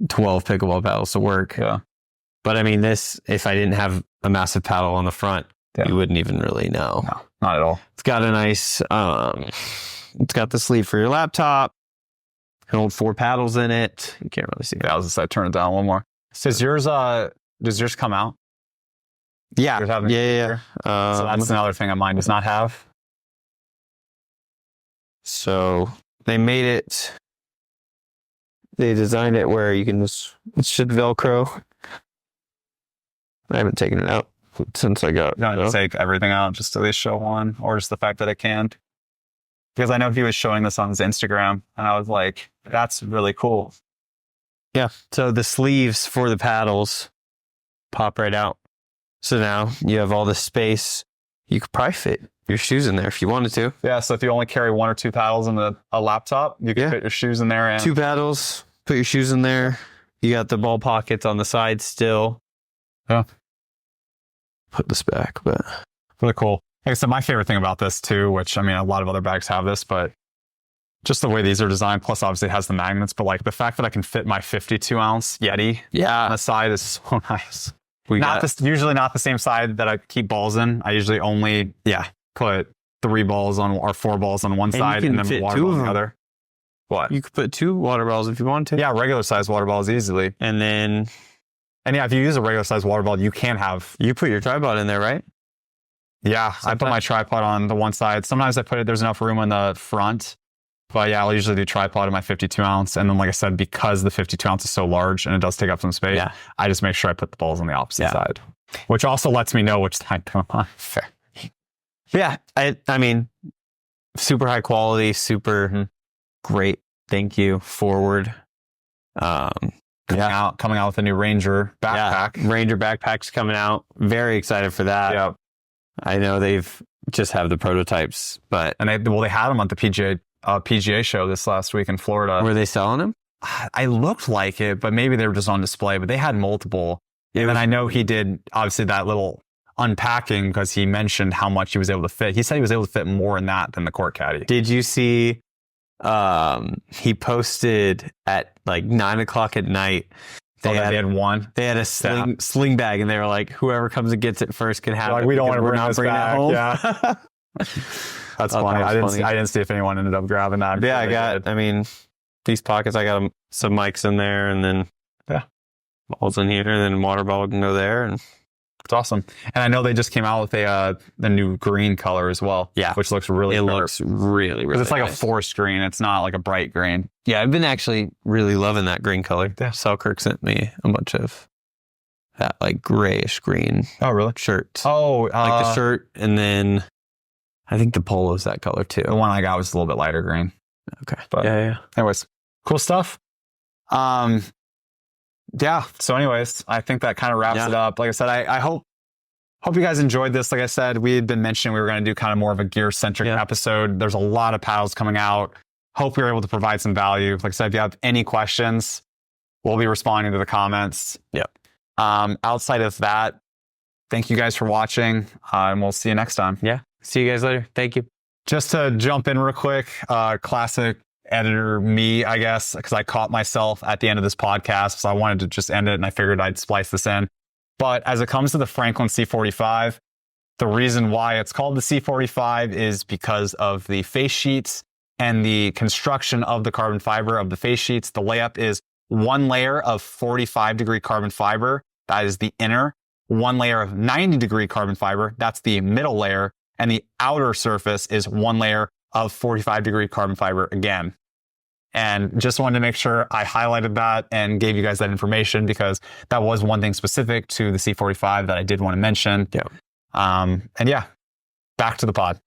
12 pickleball paddles to work? Yeah. But I mean, if I didn't have a massive paddle on the front, you wouldn't even really know. No, not at all. It's got a nice, it's got the sleeve for your laptop. Can hold 4 paddles in it. You can't really see it. I was just say, turn it down one more. Does yours come out? Yeah. So that's another thing mine does not have. So they designed it where you can it should Velcro. I haven't taken it out since I got it. No, take everything out just to at least show one, or just the fact that it can. Because I know he was showing this on his Instagram, and I was like, that's really cool. Yeah. So the sleeves for the paddles pop right out. So now you have all this space. You could probably fit your shoes in there if you wanted to. Yeah, so if you only carry 1 or 2 paddles in a laptop, you can fit your shoes in there. And 2 paddles, put your shoes in there. You got the ball pockets on the side still. Yeah. Put this back, but really cool. Like I said, my favorite thing about this too, which I mean, a lot of other bags have this, but just the way these are designed, plus obviously it has the magnets, but the fact that I can fit my 52 ounce Yeti on the side is so nice. Usually not the same side that I keep balls in. I usually only put 3 balls on or 4 balls on one side and then water balls on the other. What? You could put 2 water balls if you want to. Yeah, regular size water balls easily. And if you use a regular size water ball, you can have. You put your tripod in there, right? Yeah, I put my tripod on the one side. Sometimes there's enough room on the front. But I'll usually do tripod in my 52 ounce. And then, like I said, because the 52 ounce is so large and it does take up some space, I just make sure I put the balls on the opposite side, which also lets me know which side they're on. Fair. Yeah. I mean, super high quality, super great. Thank you. Forwrd. Coming out with a new Ranger backpack. Yeah, Ranger backpack's coming out. Very excited for that. Yep. I know they've just have the prototypes, but And they had them at the PGA show this last week in Florida. were they selling them? I looked like it, but maybe they were just on display. But they had multiple. And then I know he did obviously that little unpacking because he mentioned how much he was able to fit. He said he was able to fit more in that than the Court Caddy. Did you see? He posted at like 9:00 at night. They had one. They had a sling bag, and they were like, "Whoever comes and gets it first can have Like, it." we don't want to because bring we're not this bringing back. it home. Yeah. That's funny. I didn't see if anyone ended up grabbing that. Yeah, I got. I mean, these pockets. I got some mics in there, and then balls in here, and then water bottle can go there, and it's awesome. And I know they just came out with the new green color as well. Yeah, which looks really. It looks really, really. It's like nice. a forest green. It's not like a bright green. Yeah, I've been actually really loving that green color. Yeah. Selkirk sent me a bunch of that like grayish green. Oh, really? Shirts. Oh, like the shirt, and then I think the polo's that color too. The one I got was a little bit lighter green. Okay. But yeah. Anyways, cool stuff. Yeah. So anyways, I think that kind of wraps it up. Like I said, I hope you guys enjoyed this. Like I said, we had been mentioning we were going to do kind of more of a gear-centric episode. There's a lot of paddles coming out. Hope we were able to provide some value. Like I said, if you have any questions, we'll be responding to the comments. Yep. Outside of that, thank you guys for watching, and we'll see you next time. Yeah. See you guys later. Thank you. Just to jump in real quick, classic editor me, I guess, because I caught myself at the end of this podcast, so I wanted to just end it, and I figured I'd splice this in. But as it comes to the Franklin C45, the reason why it's called the C45 is because of the face sheets and the construction of the carbon fiber of the face sheets. The layup is one layer of 45-degree carbon fiber. That is the inner. One layer of 90-degree carbon fiber. That's the middle layer. And the outer surface is one layer of 45-degree carbon fiber again. And just wanted to make sure I highlighted that and gave you guys that information because that was one thing specific to the C45 that I did want to mention. Yeah. And yeah, back to the pod.